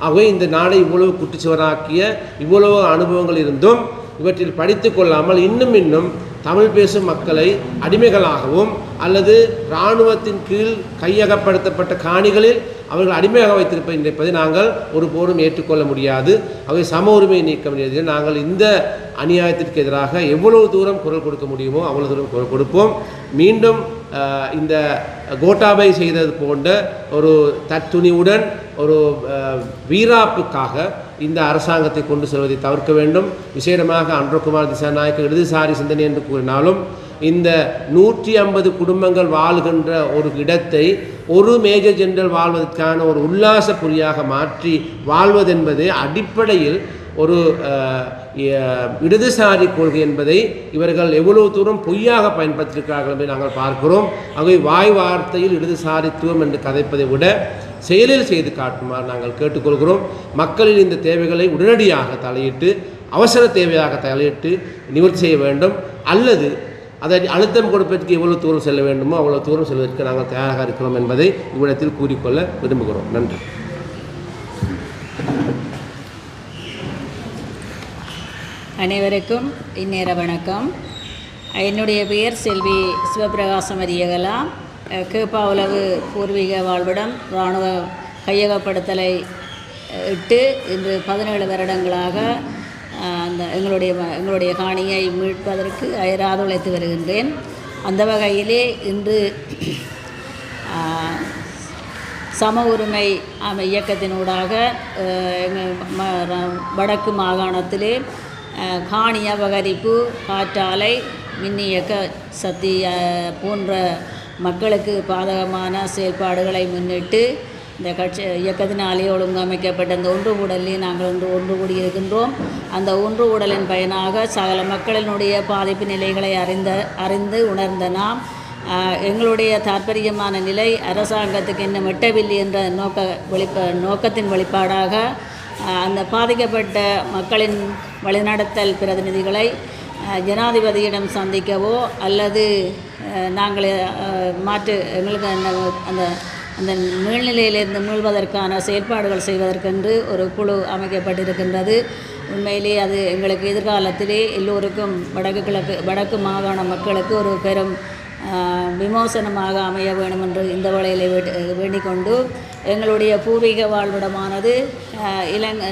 ஆகவே இந்த நாடை இவ்வளவு குட்டிச்சுவராக்கிய இவ்வளவு அனுபவங்கள் இருந்தும் இவற்றில் படித்து கொள்ளாமல் இன்னும் தமிழ் பேசும் மக்களை அடிமைகளாகவும் அல்லது இராணுவத்தின் கீழ் கையகப்படுத்தப்பட்ட காணிகளில் அவர்கள் அடிமையாக வைத்திருப்பதை நாங்கள் ஒருபோதும் ஏற்றுக்கொள்ள முடியாது. அவை சம உரிமை நீக்க முடியாது. நாங்கள் இந்த அநியாயத்திற்கு எதிராக எவ்வளவு தூரம் குரல் கொடுக்க முடியுமோ அவ்வளவு தூரம் குரல் கொடுப்போம். மீண்டும் இந்த கோட்டாபை செய்தது போன்ற ஒரு தத்துணிவுடன் ஒரு வீராப்புக்காக இந்த அரசாங்கத்தை கொண்டு செல்வதை தவிர்க்க வேண்டும். விசேடமாக அன்றகுமார் திசாநாயக்க இடதுசாரி சிந்தனை என்று கூறினாலும் இந்த 150 குடும்பங்கள் வாழ்கின்ற ஒரு இடத்தை ஒரு மேஜர் ஜெனரல் வாழ்வதற்கான ஒரு உல்லாச புரியாக மாற்றி வாழ்வதென்பது அடிப்படையில் ஒரு இடதுசாரி கொள்கை என்பதை இவர்கள் எவ்வளவு தூரம் பொய்யாக பயன்படுத்தியிருக்கிறார்கள் என்பதை நாங்கள் பார்க்கிறோம். ஆகவே வாய் வார்த்தையில் இடதுசாரித்துவம் என்று கதைப்பதை விட செயலில் செய்து காட்டுமாறு நாங்கள் கேட்டுக்கொள்கிறோம். மக்களின் இந்த தேவைகளை உடனடியாக தலையிட்டு அவசர தேவையாக தலையிட்டு நிவர்த்தி செய்ய வேண்டும். அல்லது அதை அழுத்தம் கொடுப்பதற்கு எவ்வளவு தூரம் செல்ல வேண்டுமோ அவ்வளவு தூரம் செல்வதற்கு நாங்கள் தயாராக இருக்கிறோம் என்பதை இவ்விடத்தில் கூறிக்கொள்ள விரும்புகிறோம். நன்றி. அனைவருக்கும் இந்நேர வணக்கம். என்னுடைய பெயர் செல்வி சிவபிரகாசம் அரியகலா. கேப்பாவுலவு பூர்வீக வாழ்விடம் இராணுவ கையகப்படுத்தலை இட்டு இன்று 17 வருடங்களாக அந்த எங்களுடைய காணியை மீட்பதற்கு அயராது உழைத்து வருகின்றேன். அந்த வகையிலே இன்று சம உரிமை இயக்கத்தினூடாக வடக்கு மாகாணத்திலே காணி அபகரிப்பு, காற்றாலை, மின்னியக்க சக்தி போன்ற மக்களுக்கு பாதகமான செயல்பாடுகளை முன்னிட்டு இந்த கட்சி இயக்கத்தினாலே ஒழுங்கமைக்கப்பட்ட இந்த ஒன்று கூடலே நாங்கள் ஒன்று கூடியிருக்கின்றோம். அந்த ஒன்று கூடலின் பயனாக சகல மக்களினுடைய பாதிப்பு நிலைகளை அறிந்து உணர்ந்த நாம் எங்களுடைய தாற்பயமான நிலை அரசாங்கத்துக்கு இன்னும் எட்டவில்லை என்ற நோக்கத்தின் வெளிப்பாடாக அந்த பாதிக்கப்பட்ட மக்களின் வழிநடத்தல் பிரதிநிதிகளை ஜனாதிபதியிடம் சந்திக்கவோ அல்லது நாங்கள் எங்களுக்கு அந்த அந்த மீள்நிலையிலிருந்து மீள்வதற்கான செயல்பாடுகள் செய்வதற்கென்று ஒரு குழு அமைக்கப்பட்டிருக்கின்றது. உண்மையிலே அது எங்களுக்கு எதிர்காலத்திலே எல்லோருக்கும் வடக்கு மாகாண மக்களுக்கு ஒரு பெரும் விமோசனமாக அமைய வேண்டும் என்று இந்த வேளையிலே வேண்டிக் கொண்டு எங்களுடைய பூர்வீக வாழ்விடமானது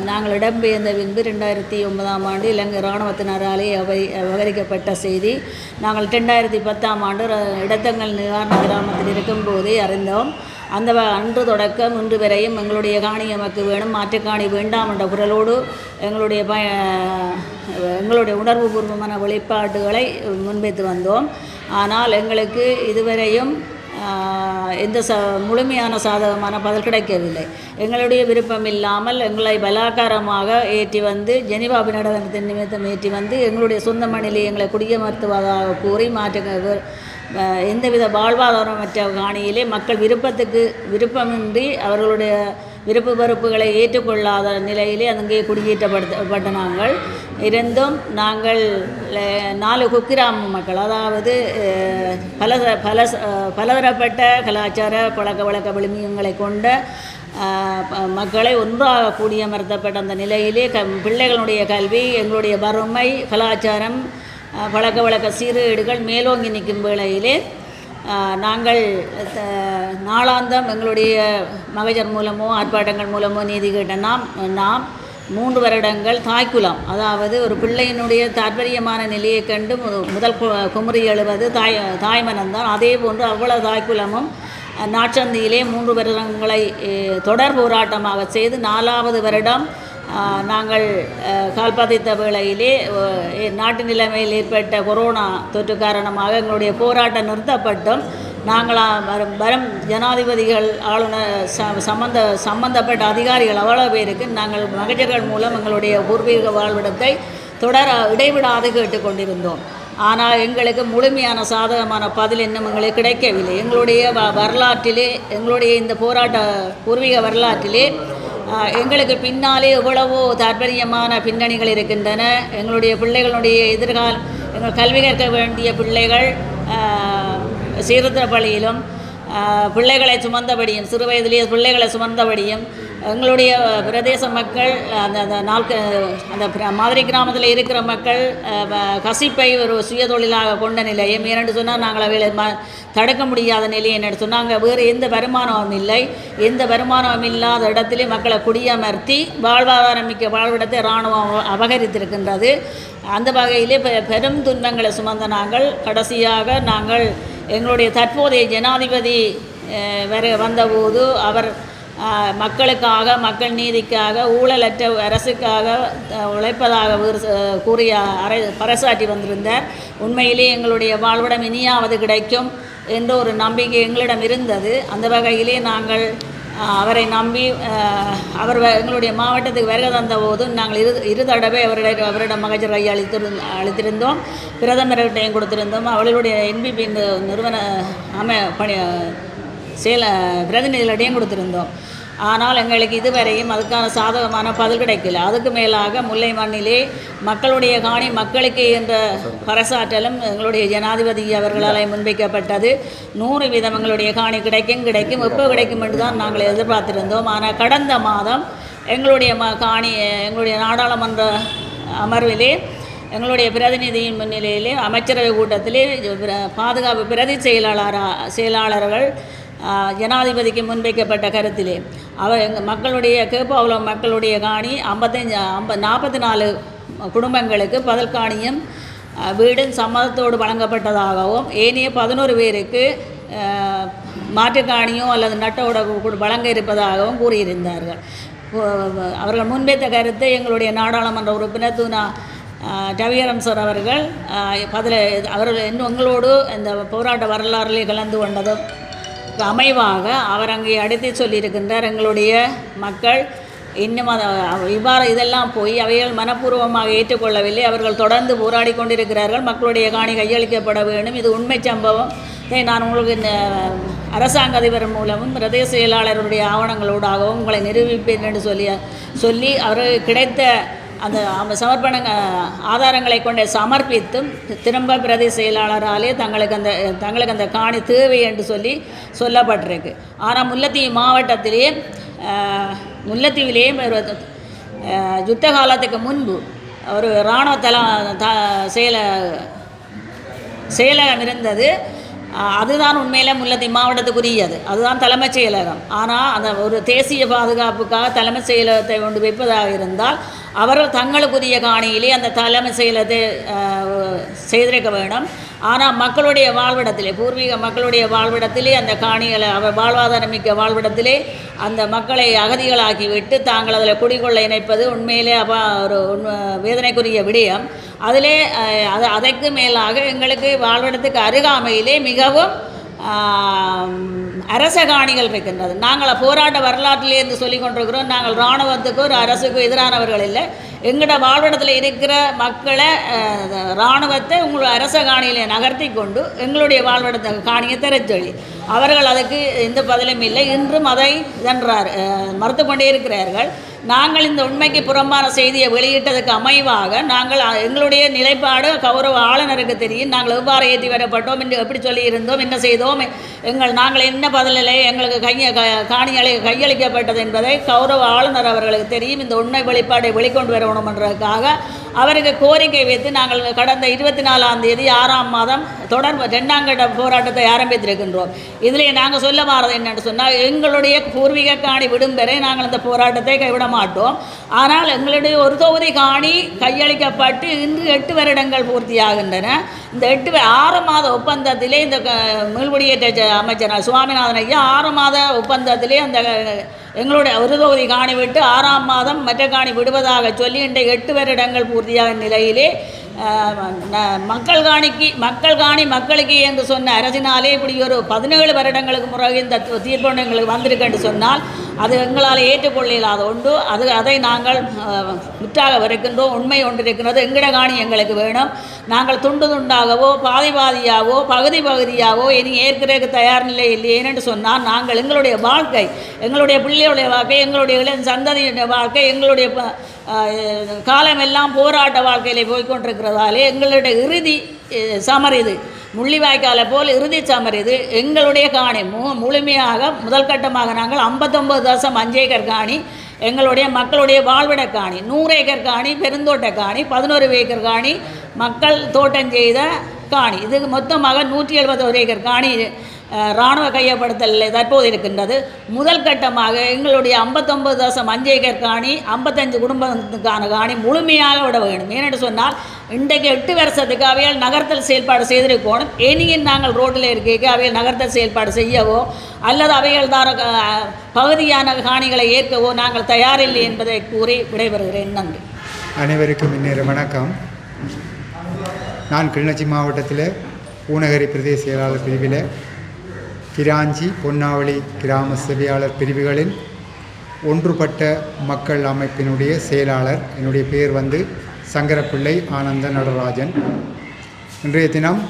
நாங்கள் இடம்பெயர்ந்த பின்பு 2009ஆம் ஆண்டு இலங்கை இராணுவத்தினராலே அபகரிக்கப்பட்ட செய்தி நாங்கள் 2010ஆம் ஆண்டு இடத்தங்கள் நிவாரண கிராமத்தில் இருக்கும்போதே அறிந்தோம். அந்த அன்று தொடக்கம் இன்று வரையும் எங்களுடைய காணி எமக்கு வேணும், மாற்றுக்காணி வேண்டாம் என்ற குரலோடு எங்களுடைய உணர்வுபூர்வமான வெளிப்பாடுகளை முன்வைத்து வந்தோம். ஆனால் எங்களுக்கு இதுவரையும் எந்த முழுமையான சாதகமான பதில் கிடைக்கவில்லை. எங்களுடைய விருப்பம் இல்லாமல் எங்களை பலாத்காரமாக ஏற்றி வந்து ஜெனிவா நடனத்தின் நிமித்தம் ஏற்றி வந்து எங்களுடைய சொந்த மண்ணிலே எங்களை குடியமர்த்துவதாக கூறி எந்தவித வாழ்வாதாரமற்ற காணியிலே மக்கள் விருப்பமின்றி அவர்களுடைய விருப்பு வெறுப்புகளை ஏற்றுக்கொள்ளாத நிலையிலே அங்கே குடியேற்றப்பட்ட நாங்கள் இருந்தும் நாங்கள் 4 குக்கிராம மக்கள், அதாவது பலதரப்பட்ட கலாச்சார பழக்க வழக்க விழுமியங்களை கொண்ட மக்களை ஒன்றாக கூடியமர்த்தப்பட்ட அந்த நிலையிலே பிள்ளைகளுடைய கல்வி, எங்களுடைய வறுமை, கலாச்சாரம், பழக்க வழக்க சீர்கேடுகள் மேலோங்கி நிற்கும் வேளையிலே நாங்கள் நாளாந்தம் எங்களுடைய மகஜர் மூலமோ ஆர்ப்பாட்டங்கள் மூலமோ நீதி கேட்ட நாம் 3 வருடங்கள் தாய்க்குலம், அதாவது ஒரு பிள்ளையினுடைய தாற்பயமான நிலையை கண்டு முதல் குமுறி எழுவது தாய்மனம்தான். அதே போன்று அவ்வளவு தாய்க்குலமும் நாட்சந்தியிலே 3 வருடங்களை தொடர் போராட்டமாக செய்து 4வது வருடம் நாங்கள் கால்பதித்த வேளையிலே நாட்டு நிலைமையில் ஏற்பட்ட கொரோனா தொற்று காரணமாக எங்களுடைய போராட்டம் நிறுத்தப்பட்டும் நாங்கள் வரும் ஜனாதிபதிகள், ஆளுநர், சம்பந்தப்பட்ட அதிகாரிகள் அவ்வளோ பேருக்கு நாங்கள் மகஜர்கள் மூலம் எங்களுடைய பூர்வீக வாழ்விடத்தை இடைவிடாது கேட்டுக்கொண்டிருந்தோம். ஆனால் எங்களுக்கு முழுமையான சாதகமான பதில் இன்னும் எங்களுக்கு கிடைக்கவில்லை. எங்களுடைய வரலாற்றிலே, எங்களுடைய இந்த பூர்வீக வரலாற்றிலே எங்களுக்கு பின்னாலே எவ்வளவோ தாற்பயமான பின்னணிகள் இருக்கின்றன. எங்களுடைய பிள்ளைகளுடைய எங்கள் கல்வி கற்க வேண்டிய பிள்ளைகள் சீர்திருத்த பள்ளியிலும் பிள்ளைகளை சுமந்தபடியும், சிறு வயதிலேயே பிள்ளைகளை சுமந்தபடியும் எங்களுடைய பிரதேச மக்கள் அந்த மாதிரி கிராமத்தில் இருக்கிற மக்கள் கசிப்பை ஒரு சுயதொழிலாக கொண்ட நிலையும், ஏனென்று சொன்னால் நாங்கள் அவைகளை தடுக்க முடியாத நிலை என்னென்னு சொன்னாங்க. வேறு எந்த வருமானமும் இல்லை. எந்த வருமானமும் இல்லாத இடத்திலே மக்களை குடியமர்த்தி வாழ்வாதாரம் மிக்க வாழ்விடத்தை இராணுவம் அபகரித்திருக்கின்றது. அந்த வகையிலே பெரும் துன்பங்களை சுமந்த நாங்கள் கடைசியாக எங்களுடைய தற்போதைய ஜனாதிபதி வந்தபோது அவர் மக்களுக்காக, மக்கள் நீதிக்காக, ஊழலற்ற அரசுக்காக உழைப்பதாக கூறிய பறைசாற்றி வந்திருந்தார். உண்மையிலே எங்களுடைய வாழ்விடம் இனியாவது கிடைக்கும் என்ற ஒரு நம்பிக்கை எங்களிடம் இருந்தது. அந்த வகையிலே நாங்கள் அவரை நம்பி அவர் எங்களுடைய மாவட்டத்துக்கு வருகை தந்தபோது நாங்கள் இரு தடவை அவரிடம் மகஜர் கையை அளித்திருந்தோம். பிரதமர்கிட்டையும் கொடுத்திருந்தோம். அவர்களுடைய என்பிபி நிறுவன பிரதிநிதிகளிடையும் கொடுத்திருந்தோம். ஆனால் எங்களுக்கு இதுவரையும் அதுக்கான சாதகமான பதில் கிடைக்கல. அதுக்கு மேலாக முல்லை மண்ணிலே மக்களுடைய காணி மக்களுக்கு என்ற பறைசாற்றலும் எங்களுடைய ஜனாதிபதி அவர்களால் முன்வைக்கப்பட்டது. 100% எங்களுடைய காணி கிடைக்கும் எப்போ கிடைக்கும் என்று தான் நாங்கள் எதிர்பார்த்திருந்தோம். ஆனால் கடந்த மாதம் எங்களுடைய காணி எங்களுடைய நாடாளுமன்ற அமர்விலே எங்களுடைய பிரதிநிதியின் முன்னிலையிலே அமைச்சரவை கூட்டத்திலே பாதுகாப்பு பிரதி செயலாளர்கள் ஜனாதிபதிக்கு முன்வைக்கப்பட்ட கருத்திலே மக்களுடைய கேப்பாவுலம் மக்களுடைய காணி 44 குடும்பங்களுக்கு பதில் காணியும் வீடும் சம்மதத்தோடு வழங்கப்பட்டதாகவும் ஏனைய 11 பேருக்கு மாற்றுக்காணியோ அல்லது நட்டோட வழங்க இருப்பதாகவும் கூறியிருந்தார்கள். அவர்கள் முன்வைத்த கருத்தை எங்களுடைய நாடாளுமன்ற உறுப்பினர் தூனா ரவிகரன் சார் அவர்கள் அவர்கள் இன்னும் எங்களோடு இந்த போராட்ட வரலாறிலே கலந்து கொண்டதும் அமைவாக அவர் அங்கே அடுத்து சொல்லியிருக்கின்றார். எங்களுடைய மக்கள் இன்னும் இவ்வாறு இதெல்லாம் போய் அவைகள் மனப்பூர்வமாக ஏற்றுக்கொள்ளவில்லை. அவர்கள் தொடர்ந்து போராடி கொண்டிருக்கிறார்கள். மக்களுடைய காணி கையளிக்கப்பட வேண்டும். இது உண்மை சம்பவம். நான் உங்களுக்கு அரசாங்க அதிபர் மூலமும் பிரதேச செயலாளருடைய ஆவணங்களோடாகவும் உங்களை நிரூபிப்பேன் என்று சொல்லி அவருக்கு கிடைத்த அந்த சமர்ப்பண ஆதாரங்களை கொண்டு சமர்ப்பித்தும் திரும்ப பிரதேச செயலாளராலே தங்களுக்கு அந்த காணி தேவை என்று சொல்லப்பட்டிருக்கு. ஆனால் முல்லைத்தீவு மாவட்டத்திலே முல்லைத்தீவிலேயே யுத்த காலத்துக்கு முன்பு ஒரு இராணுவ செயலகம் இருந்தது. அதுதான் உண்மையில் முல்லைத்தீவு மாவட்டத்துக்குரியது. அதுதான் தலைமைச் செயலகம். ஆனால் அந்த ஒரு தேசிய பாதுகாப்புக்காக தலைமைச் செயலகத்தை கொண்டு வைப்பதாக இருந்தால் அவர்கள் தங்களுக்குரிய காணியிலே அந்த தலைமை செயலகத்தை செய்திருக்க வேண்டும். ஆனால் மக்களுடைய வாழ்விடத்திலே பூர்வீக மக்களுடைய வாழ்விடத்திலே அந்த காணிகளை அவர் வாழ்வாதாரமிக்க வாழ்விடத்திலே அந்த மக்களை அகதிகளாக்கிவிட்டு தாங்கள் அதில் குடிகொள்ள இணைப்பது உண்மையிலே ஒரு வேதனைக்குரிய விடயம். அதிலே அதற்கு மேலாக எங்களுக்கு வாழ்விடத்துக்கு அருகாமையிலே மிகவும் அரச காணிகள் இருக்கின்றது. நாங்கள் போராட்ட வரலாற்றிலே இருந்து சொல்லிக் கொண்டிருக்கிறோம். நாங்கள் இராணுவத்துக்கோ ஒரு அரசுக்கோ எதிரானவர்கள் இல்லை. எங்களோட வாழ்விடத்தில் இருக்கிற மக்களை இராணுவத்தை உங்களுடைய அரச காணியிலே நகர்த்தி கொண்டு எங்களுடைய வாழ்விடத்தை காணியை தரச்சொல்லி அவர்கள் அதுக்கு எந்த பதிலும் இல்லை. இன்றும் அதை மறுத்து கொண்டே இருக்கிறார்கள். நாங்கள் இந்த உண்மைக்கு புறம்பான செய்தியை வெளியிட்டதுக்கு அமைவாக நாங்கள் எங்களுடைய நிலைப்பாடு கௌரவ ஆளுநருக்கு தெரியும். நாங்கள் எவ்வாறு ஏற்றி வரப்பட்டோம் என்று எப்படி சொல்லியிருந்தோம், என்ன செய்தோம், நாங்கள் என்ன பதிலில்லை, எங்களுக்கு காணிகளை கையளிக்கப்பட்டது என்பதை கௌரவ ஆளுநர் அவர்களுக்கு தெரியும். இந்த உண்மை வெளிப்பாடை வெளிக்கொண்டு வரணும் என்றதுக்காக அவருக்கு கோரிக்கை வைத்து நாங்கள் கடந்த 24ஆம் தேதி 6ஆம் மாதம் தொடர் 2ஆம் கட்ட போராட்டத்தை ஆரம்பித்திருக்கின்றோம். இதிலே நாங்கள் சொல்ல மாறது என்னென்னு சொன்னால் எங்களுடைய பூர்வீக காணி விடும் வரை நாங்கள் இந்த போராட்டத்தை கைவிட மாட்டோம். ஆனால் எங்களுடைய ஒரு தொகுதி காணி கையளிக்கப்பட்டு இன்று 8 வருடங்கள் பூர்த்தியாகின்றன. இந்த 6 மாத ஒப்பந்தத்திலே இந்த மீள்குடியேற்ற அமைச்சர் சுவாமிநாதன் ஐயா 6 மாத ஒப்பந்தத்திலே அந்த எங்களுடைய ஒரு தொகுதி காணி விட்டு 6ஆம் மாதம் மற்ற காணி விடுவதாக சொல்லி இன்றைய 8 வருடங்கள் பூர்த்தியாக நிலையிலே மக்கள் காணி மக்களுக்கு என்று சொன்ன அரசினாலே இப்படி ஒரு 17 வருடங்களுக்கு பிறகு இந்த தீர்ப்பு எங்களுக்கு வந்திருக்கு என்று சொன்னால் அது எங்களால் ஏற்றுக்கொள்ள இல்லாத ஒன்று. அதை நாங்கள் முற்றாக வருகின்றோம். உண்மை ஒன்று இருக்கிறது. எங்கட காணி எங்களுக்கு வேணும். நாங்கள் துண்டு துண்டாகவோ பாதியாகவோ பகுதியாகவோ இனி ஏற்கிறதுக்கு தயார் நிலை இல்லையேன்னு சொன்னால் நாங்கள் எங்களுடைய வாழ்க்கை, எங்களுடைய பிள்ளைகளுடைய வாழ்க்கை, எங்களுடைய சந்ததியுடைய வாழ்க்கை, எங்களுடைய காலமெல்லாம் போராட்ட வாழ்க்கையிலே போய்கொண்டிருக்கிறதாலே எங்களுடைய இறுதி சமர் இது முள்ளிவாய்க்காலை போல் இறுதி சமர் இது. எங்களுடைய காணி முழுமையாக முதல் கட்டமாக நாங்கள் 59.5 ஏக்கர் காணி எங்களுடைய மக்களுடைய வாழ்விட காணி, 100 ஏக்கர் காணி பெருந்தோட்ட காணி, 11 ஏக்கர் காணி மக்கள் தோட்டம் செய்த காணி, இது மொத்தமாக 171 ஏக்கர் காணி இராணுவ கையப்படுத்தல் தற்போது இருக்கின்றது. முதல் கட்டமாக எங்களுடைய 59.5 ஏக்கர் காணி 55 குடும்பத்துக்கான காணி முழுமையாக விட வேண்டும். ஏனென்று சொன்னால் இன்றைக்கு 8 வருஷத்துக்கு அவையால் நகர்த்தல் செயல்பாடு செய்திருக்கணும். இனியும் நாங்கள் ரோட்டில் இருக்க அவைகள் நகர்த்தல் செயல்பாடு செய்யவோ அல்லது அவைகள் தார பகுதியான காணிகளை ஏற்கவோ நாங்கள் தயாரில்லை என்பதை கூறி விடைபெறுகிறேன். நன்றி. அனைவருக்கும் இந்நேர வணக்கம். நான் கிளிநொச்சி மாவட்டத்தில் பூநகரி பிரதேச செயலாளர் பிரிவில் கிராஞ்சி பொன்னாவளி கிராம சேவையாளர் பிரிவுகளின் ஒன்றுபட்ட மக்கள் அமைப்பினுடைய செயலாளர். என்னுடைய பெயர் சங்கரப்பிள்ளை ஆனந்த நடராஜன். இன்றைய தினம்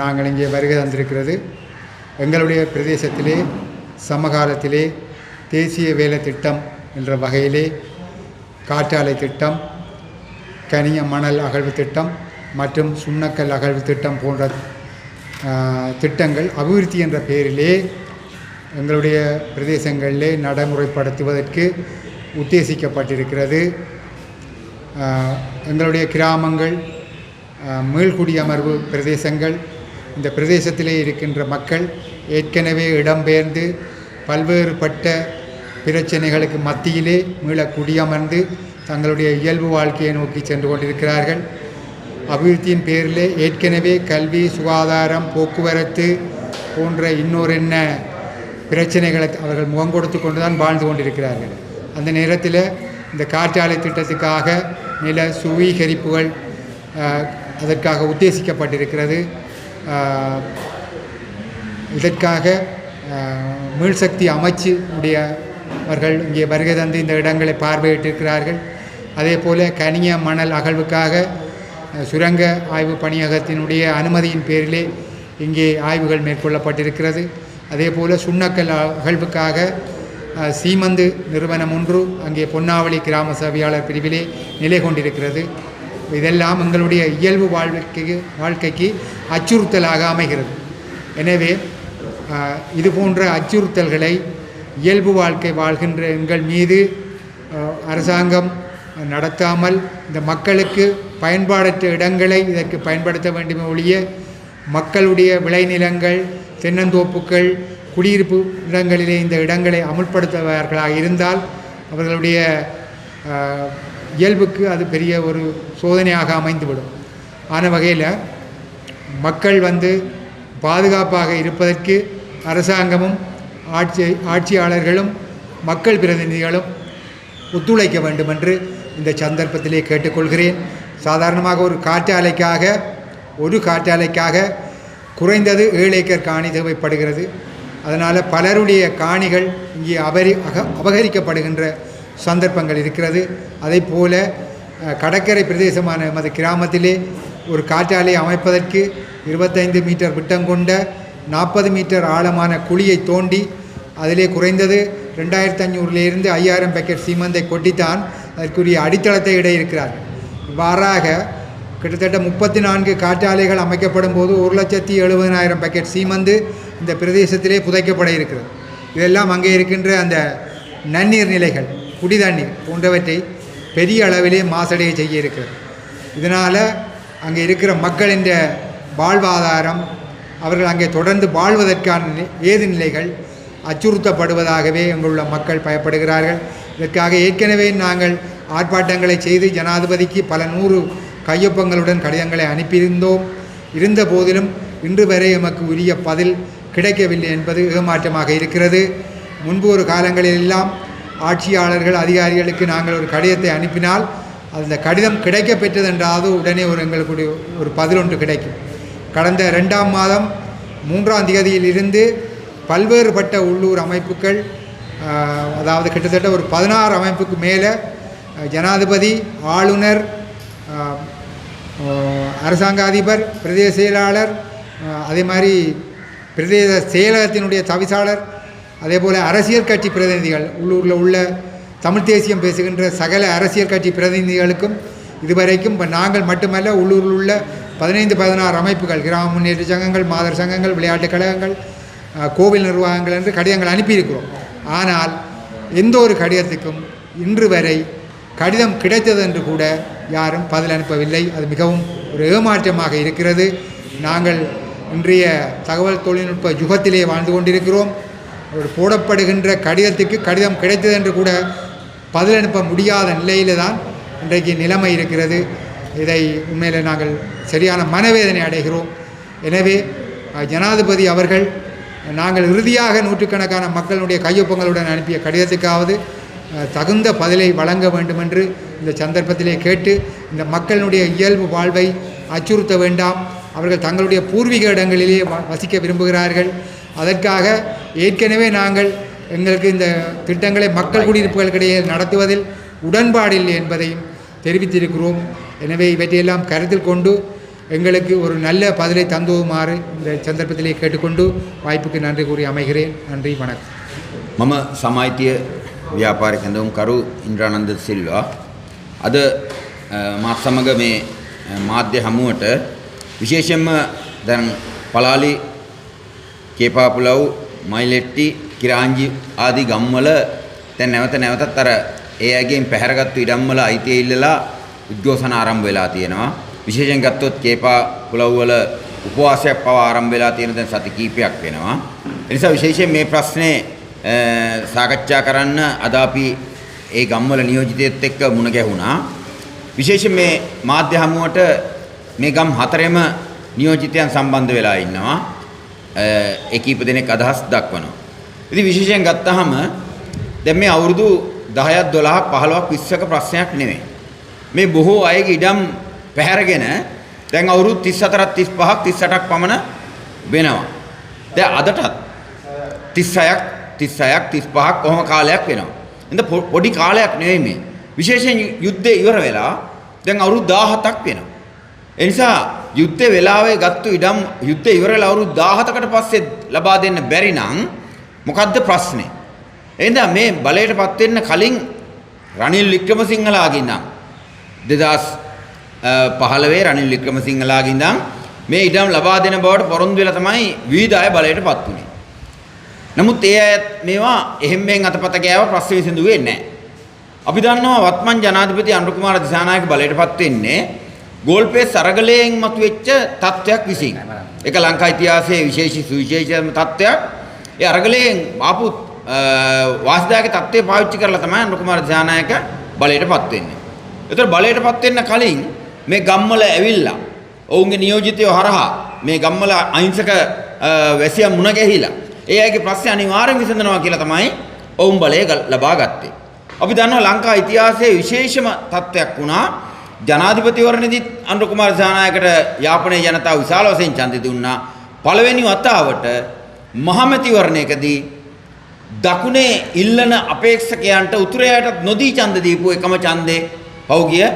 நாங்கள் இங்கே வருகை தந்திருக்கிறது எங்களுடைய பிரதேசத்திலே சமகாலத்திலே தேசிய வேலை திட்டம் என்ற வகையிலே காற்றாலை திட்டம், கனிய மணல் அகழ்வு திட்டம் மற்றும் சுண்ணக்கல் அகழ்வு திட்டம் போன்ற திட்டங்கள் அபிவிருத்தி என்ற பெயரிலே எங்களுடைய பிரதேசங்களிலே நடைமுறைப்படுத்துவதற்கு உத்தேசிக்கப்பட்டிருக்கிறது. எங்களுடைய கிராமங்கள், மீள்குடியமர்வு பிரதேசங்கள், இந்த பிரதேசத்திலே இருக்கின்ற மக்கள் ஏற்கனவே இடம்பெயர்ந்து பல்வேறுபட்ட பிரச்சனைகளுக்கு மத்தியிலே மீள குடியமர்ந்து தங்களுடைய இயல்பு வாழ்க்கையை நோக்கி சென்று கொண்டிருக்கிறார்கள். அபிவிருத்தியின் பேரிலே ஏற்கனவே கல்வி, சுகாதாரம், போக்குவரத்து போன்ற இன்னொரு என்ன பிரச்சனைகளை அவர்கள் முகம் கொடுத்து கொண்டு தான் வாழ்ந்து கொண்டிருக்கிறார்கள். அந்த நேரத்தில் இந்த காற்றாலை திட்டத்துக்காக நில சுவீகரிப்புகள் அதற்காக உத்தேசிக்கப்பட்டிருக்கிறது. இதற்காக மீள்சக்தி அமைச்சு உடையவர்கள் இங்கே வருகை தந்து இந்த இடங்களை பார்வையிட்டிருக்கிறார்கள். அதே போல் கனிய மணல் அகழ்வுக்காக சுரங்க ஆய்வு பணியகத்தினுடைய அனுமதியின் பேரிலே இங்கே ஆய்வுகள் மேற்கொள்ளப்பட்டிருக்கிறது. அதே போல் சுண்ணக்கல் அகழ்வுக்காக சீமந்து நிறுவனம் ஒன்று அங்கே பொன்னாவளி கிராம சேவையாளர் பிரிவிலே நிலை கொண்டிருக்கிறது. இதெல்லாம் எங்களுடைய இயல்பு வாழ்க்கைக்கு அச்சுறுத்தலாக அமைகிறது. எனவே இது போன்ற அச்சுறுத்தல்களை இயல்பு வாழ்க்கை வாழ்கின்ற எங்கள் மீது அரசாங்கம் நடத்தாமல் இந்த மக்களுக்கு பயன்பாடற்ற இடங்களை இதற்கு பயன்படுத்த வேண்டுமே ஒழிய மக்களுடைய விளைநிலங்கள், தென்னந்தோப்புகள், குடியிருப்பு இடங்களிலே இந்த இடங்களை அமுல்படுத்துவார்களாக இருந்தால் அவர்களுடைய இயல்புக்கு அது பெரிய ஒரு சோதனையாக அமைந்துவிடும். ஆன வகையில் மக்கள் பாதுகாப்பாக இருப்பதற்கு அரசாங்கமும் ஆட்சியாளர்களும் மக்கள் பிரதிநிதிகளும் ஒத்துழைக்க வேண்டும் என்று இந்த சந்தர்ப்பத்திலே கேட்டுக்கொள்கிறேன். சாதாரணமாக ஒரு காற்றாலைக்காக குறைந்தது 7 ஏக்கர் காணி தேவைப்படுகிறது. அதனால் பலருடைய காணிகள் இங்கே அபகரிக்கப்படுகின்ற சந்தர்ப்பங்கள் இருக்கிறது. அதை போல கடற்கரை பிரதேசமான எமது கிராமத்திலே ஒரு காற்றாலை அமைப்பதற்கு 25 மீட்டர் விட்டம் கொண்ட 40 மீட்டர் ஆழமான குழியை தோண்டி அதிலே குறைந்தது 2500 5000 பேக்கெட் சீமந்தை கொட்டித்தான் அதற்குரிய அடித்தளத்தை இட இருக்கிறார். இவ்வாறாக கிட்டத்தட்ட 34 காற்றாலைகள் அமைக்கப்படும் போது 1,70,000 பேக்கெட் சீமந்து இந்த பிரதேசத்திலே புதைக்கப்பட இருக்கிறது. இதெல்லாம் அங்கே இருக்கின்ற அந்த நன்னீர் நிலைகள், குடிதண்ணீர் போன்றவற்றை பெரிய அளவிலே மாசடைய செய்ய இருக்கிறது. இதனால் அங்கே இருக்கிற மக்களின் வாழ்வாதாரம், அவர்கள் அங்கே தொடர்ந்து வாழ்வதற்கான ஏது நிலைகள் அச்சுறுத்தப்படுவதாகவே எங்களுள்ள மக்கள் பயப்படுகிறார்கள். இதற்காக ஏற்கனவே நாங்கள் ஆர்ப்பாட்டங்களை செய்து ஜனாதிபதிக்கு பல 100 கையொப்பங்களுடன் கடிதங்களை அனுப்பியிருந்தோம். இருந்த போதிலும் இன்று வரை எமக்கு உரிய பதில் கிடைக்கவில்லை என்பது ஏமாற்றமாக இருக்கிறது. முன்பு ஒரு காலங்களிலெல்லாம் ஆட்சியாளர்கள், அதிகாரிகளுக்கு நாங்கள் ஒரு கடிதத்தை அனுப்பினால் அந்த கடிதம் கிடைக்க பெற்றதென்றாவது உடனே எங்களுக்கு ஒரு பதில் ஒன்று கிடைக்கும். கடந்த 2ஆம் மாதம் 3ஆம் தேதியிலிருந்து பல்வேறுபட்ட உள்ளூர் அமைப்புகள், அதாவது கிட்டத்தட்ட ஒரு 16 அமைப்புக்கு மேலே ஜனாதிபதி, ஆளுநர், அரசாங்க அதிபர், பிரதேச செயலாளர், அதே மாதிரி பிரதேச செயலகத்தினுடைய தவிசாளர், அதே போல் அரசியல் கட்சி பிரதிநிதிகள், உள்ளூரில் உள்ள தமிழ் தேசியம் பேசுகின்ற சகல அரசியல் கட்சி பிரதிநிதிகளுக்கும் இதுவரைக்கும் நாங்கள் மட்டுமல்ல, உள்ளூரில் உள்ள 15-16 அமைப்புகள், கிராம முன்னேற்ற சங்கங்கள், மாதர் சங்கங்கள், விளையாட்டுக் கழகங்கள், கோவில் நிர்வாகங்கள் என்று கடிதங்கள் அனுப்பியிருக்கிறோம். ஆனால் எந்த ஒரு கடிதத்துக்கும் இன்று வரை கடிதம் கிடைத்தது என்று கூட யாரும் பதில் அனுப்பவில்லை. அது மிகவும் ஒரு ஏமாற்றமாக இருக்கிறது. நாங்கள் இன்றைய தகவல் தொழில்நுட்ப யுகத்திலே வாழ்ந்து கொண்டிருக்கிறோம். ஒரு போடப்படுகின்ற கடிதத்துக்கு கடிதம் கிடைத்தது என்று கூட பதில் அனுப்ப முடியாத நிலையில தான் இன்றைக்கு நிலைமை இருக்கிறது. இதை உண்மையில் நாங்கள் சரியான மனவேதனை அடைகிறோம். எனவே ஜனாதிபதி அவர்கள் நாங்கள் இறுதியாக நூற்றுக்கணக்கான மக்களுடைய கையொப்பங்களுடன் அனுப்பிய கடிதத்துக்காவது தகுந்த பதிலை வழங்க வேண்டும் என்று இந்த சந்தர்ப்பத்திலே கேட்டு, இந்த மக்களுடைய இயல்பு வாழ்வை அச்சுறுத்த வேண்டாம். அவர்கள் தங்களுடைய பூர்வீக இடங்களிலே வசிக்க விரும்புகிறார்கள். அதற்காக ஏற்கனவே நாங்கள் எங்களுக்கு இந்த திட்டங்களை மக்கள் குடியிருப்புகளுக்கிடையே நடத்துவதில் உடன்பாடில்லை என்பதையும் தெரிவித்திருக்கிறோம். எனவே இவற்றையெல்லாம் கருத்தில் கொண்டு எங்களுக்கு ஒரு நல்ல பதிலை தந்துவுமாறு இந்த சந்தர்ப்பத்திலே கேட்டுக்கொண்டு வாய்ப்புக்கு நன்றி கூறி அமைகிறேன். நன்றி, வணக்கம். මම සමාජීය ව්‍යාපාරික හඳුන්කරු ඉන්ද්‍රානන්ද සිල්වා අද මාත් සමග මේ මාධ්‍ය හමුවට විශේෂයෙන්ම දැන් පලාලි කේපාපුලව් මයිලෙට්ටි කිරාංජි ආදී ගම්වල දැන් නැවතත් අර ඒ අයගෙන් පැහැරගත්තු ඉඩම්වල අයිතිය ඉල්ලලා උද්ඝෝෂණ ආරම්භ වෙලා තියෙනවා. විශේෂයෙන් ගත්තොත් කේපාපුලව් වල උපවාසයක් පවා ආරම්භ වෙලා තියෙන දැන් සති කීපයක් වෙනවා. ඒ නිසා විශේෂයෙන් මේ ප්‍රශ්නේ සාකච්ඡා කරන්න අද අපි ඒ ගම්වල නියෝජිතයෙක් එක්ක මුණ ගැහුණා. විශේෂයෙන් මේ මාධ්‍ය හමුවට මේ ගම් හතරෙම නියෝජිතයන් සම්බන්ධ වෙලා ඉන්නවා. ඒ කීප දෙනෙක් අදහස් දක්වනවා. ඉතින් විශේෂයෙන් ගත්තාම දැන් මේ අවුරුදු 10ක් 12ක් 15ක් 20ක ප්‍රශ්නයක් නෙමෙයි. මේ බොහෝ අයගේ ඉඩම් පැහැරගෙන දැන් අවුරුදු 34ක් 35ක් 38ක් පමණ වෙනවා. දැන් අදටත් 36ක් 35ක් කොහොම කාලයක් වෙනවා. ඉතින් පොඩි කාලයක් නෙවෙයි මේ. විශේෂයෙන් යුද්ධය ඉවර වෙලා දැන් අවුරුදු 17ක් වෙනවා. ඒ නිසා යුද්ධේ වෙලාවේ ගත්තු ඉඩම් යුද්ධය ඉවර වෙලා අවුරුදු 17කට පස්සේ ලබා දෙන්න බැරි නම් මොකද්ද ප්‍රශ්නේ? එහෙනම් මේ බලයටපත් වෙන්න කලින් රනිල් වික්‍රමසිංහලාගේ ඉඳන් 2015 රනිල් වික්‍රමසිංහලාගේ ඉඳන් මේ ඉඩම් ලබා දෙන බවට පොරොන්දු වෙලා තමයි විවිධ අය බලයටපත් වුනේ. නමුත් ඒ අය මේවා එහෙම්මෙන් අතපත ගෑව ප්‍රශ්න විසඳුවේ නැහැ. අපි දන්නවා වත්මන් ජනාධිපති අනුර කුමාර දිසානායක බලයටපත් වෙන්නේ ගෝල්පේ සරගලයෙන් මතුවෙච්ච තත්ත්වයක් විසින්. ඒක ලංකා ඉතිහාසයේ විශේෂ සුවිශේෂම තත්ත්වයක්. ඒ අරගලයෙන් ආපු වාසිදායක තත්ත්වය පාවිච්චි කරලා තමයි අනුර කුමාර දිසානායක බලයටපත් වෙන්නේ. ඒතර බලයටපත් වෙන්න කලින් මේ ගම්වල ඇවිල්ලා ඔවුන්ගේ නියෝජිතයෝ හරහා මේ ගම්වල අහිංසක වැසියන් මුණ ගැහිලා ඒ අයගේ ප්‍රශ්න අනිවාර්යෙන් විසඳනවා කියලා තමයි ඔවුන් බලය ලබා ගත්තේ. අපි දන්නවා ලංකා ඉතිහාසයේ විශේෂම තත්ත්වයක් වුණා. ජනාධිපතිවරණෙදිත් අනුර කුමාර දිසානායකට යාපනයේ ජනතාව විශාල වශයෙන් ඡන්දෙ දුන්නා. පළවෙනි වතාවට මහමැතිවරණයකදී දකුණේ ඉල්ලන අපේක්ෂකයන්ට උතුරයටත් නොදී ඡන්ද දීපු එකම ඡන්දේ පෞගිය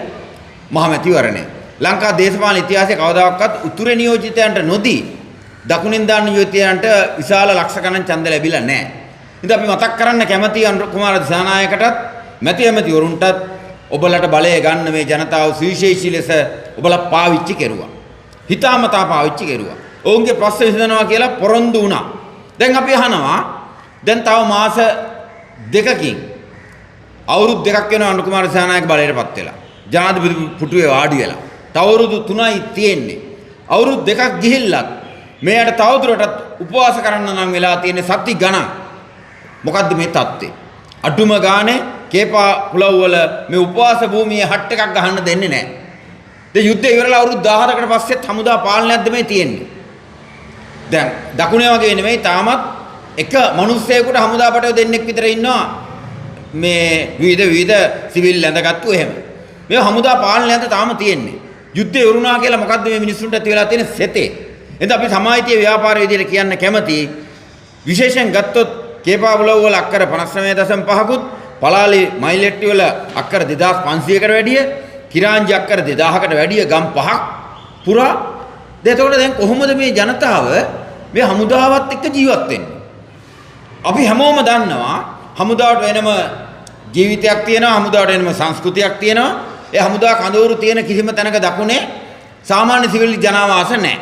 මහමැතිවරණය. ලංකා දේශපාලන ඉතිහාසයේ කවදාකවත් උතුරේ නියෝජිතයන්ට නොදී දකුණින් දාන නියෝජිතයන්ට විශාල ලක්ෂ ගණන් ඡන්ද ලැබිලා නැහැ. ඉතින් අපි මතක් කරන්න කැමතියි අනුර කුමාර දිසානායකටත් මැතිවරණවරුන්ටත් ඔබලට බලය ගන්න මේ ජනතාව සුවිශේෂී ලෙස ඔබලා පාවිච්චි කෙරුවා. හිතාමතා පාවිච්චි කෙරුවා. ඔවුන්ගේ ප්‍රශ්න විසඳනවා කියලා පොරොන්දු වුණා. දැන් අපි අහනවා දැන් තව මාස දෙකකින් අවුරුදු දෙකක් වෙනවා අනුර කුමාර දිසානායක බලයටපත් වෙලා. ජනාධිපති පුටුවේ වාඩි වෙලා. තව අවුරුදු 3යි තියෙන්නේ. අවුරුදු දෙකක් ගිහිල්ලත් මෙයාට තවදුරටත් උපවාස කරන්න නම් වෙලා තියෙන්නේ සති ගණන්. මොකද්ද මේ தත්ත්වය? අඩුම ගානේ කේපාපුලව් වල මේ උපවාස භූමියේ හට් එකක් ගහන්න දෙන්නේ නැහැ. දැන් යුද්ධය ඉවරලා අවුරුදු 17කට පස්සෙත් හමුදා පාලනයක්ද මේ තියෙන්නේ. දැන් දකුණේ වගේ නෙමෙයි තාමත් එක මිනිස්සෙකුට හමුදා පටව දෙන්නෙක් විතර ඉන්නවා. මේ විවිධ සිවිල් ඇඳගත්තු එහෙම. මේ හමුදා පාලනයක්ද තාම තියෙන්නේ. යුද්ධය ඉවරුණා කියලා මොකද්ද මේ මිනිස්සුන්ට ඇති වෙලා තියෙන සෙතේ? එතන අපි සමාජීය ව්‍යාපාර විදියට කියන්න කැමති විශේෂයෙන් ගත්තොත් කේපාපුලව් වල අක්කර 59.5කුත් පලාලි මයිලෙට්ටි වල අක්කර 2500කට වැඩිය කිරාංජි අක්කර 2000කට වැඩිය ගම් පහක් පුරා එතකොට දැන් කොහොමද මේ ජනතාව මේ හමුදාවත් එක්ක ජීවත් වෙන්නේ? අපි හැමෝම දන්නවා හමුදාවට වෙනම ජීවිතයක් තියෙනවා, හමුදාවට වෙනම සංස්කෘතියක් තියෙනවා. ඒ හමුදා කඳවුරු තියෙන කිසිම තැනක දකුණේ සාමාන්‍ය සිවිල් ජනාවාස නැහැ.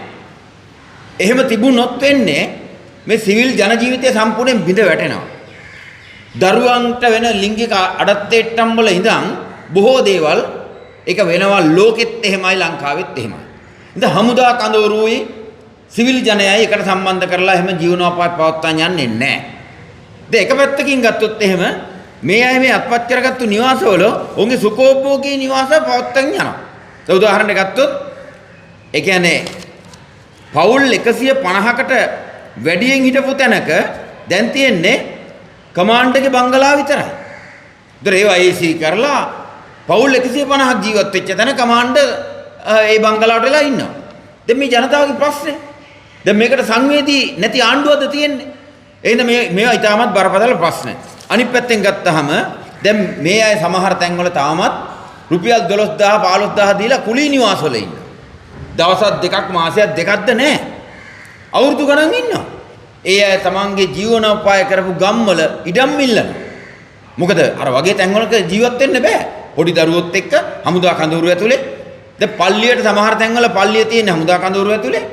එහෙම තිබුණොත් වෙන්නේ මේ සිවිල් ජන ජීවිතය සම්පූර්ණයෙන් බිඳ වැටෙනවා. දරුවන්ට වෙන ලිංගික අඩත්තේට්ටම් වල ඉඳන් බොහෝ දේවල් ඒක වෙනවා ලෝකෙත් එහෙමයි ලංකාවෙත් එහෙමයි. ඉතින් හමුදා කඳවුරුයි සිවිල් ජනයයි එකට සම්බන්ධ කරලා එහෙම ජීවනෝපාය පවත්වා යන්නේ නැහැ. දැන් එක පැත්තකින් ගත්තොත් එහෙම මේ අය මේ අත්පත් කරගත්තු නිවාසවල ඔවුන්ගේ සුඛෝපභෝගී නිවාස පවත්වාගෙන යනවා. ඒ උදාහරණයක් ගත්තොත් ඒ කියන්නේ පවුල් 150කට වැඩියෙන් හිටපු තැනක දැන් තියෙන්නේ කමාන්ඩර්ගේ බංගලාව විතරයි. ඒතර ඒවා AC කරලා පවුල් 150ක් ජීවත් වෙච්ච තැන කමාන්ඩර් ඒ බංගලාවට වෙලා ඉන්නවා. දැන් මේ ජනතාවගේ ප්‍රශ්නේ. දැන් මේකට සංවේදී නැති ආණ්ඩුවක්ද තියෙන්නේ. එහෙනම් මේවා ඉතාමත් බරපතල ප්‍රශ්න. අනිත් පැත්තෙන් ගත්තාම දැන් මේ අය සමහර තැන්වල තාමත් රුපියල් 12000 15000 දීලා කුලී නිවාසවල ඉන්නවා. දවසක් දෙකක් මාසයක් දෙකක්ද නැහැ. අවුරුදු ගණන් ඉන්නවා. ඒ අය තමන්ගේ ජීවනෝපාය කරපු ගම්වල ඉඩම් ඉල්ලනවා. මොකද අර වගේ තැන්වලක ජීවත් වෙන්න බෑ. පොඩි දරුවොත් එක්ක හමුදා කඳවුරු ඇතුලේ. දැන් පල්ලියට සමහර තැන්වල පල්ලිය තියෙන හමුදා කඳවුරු ඇතුලේ.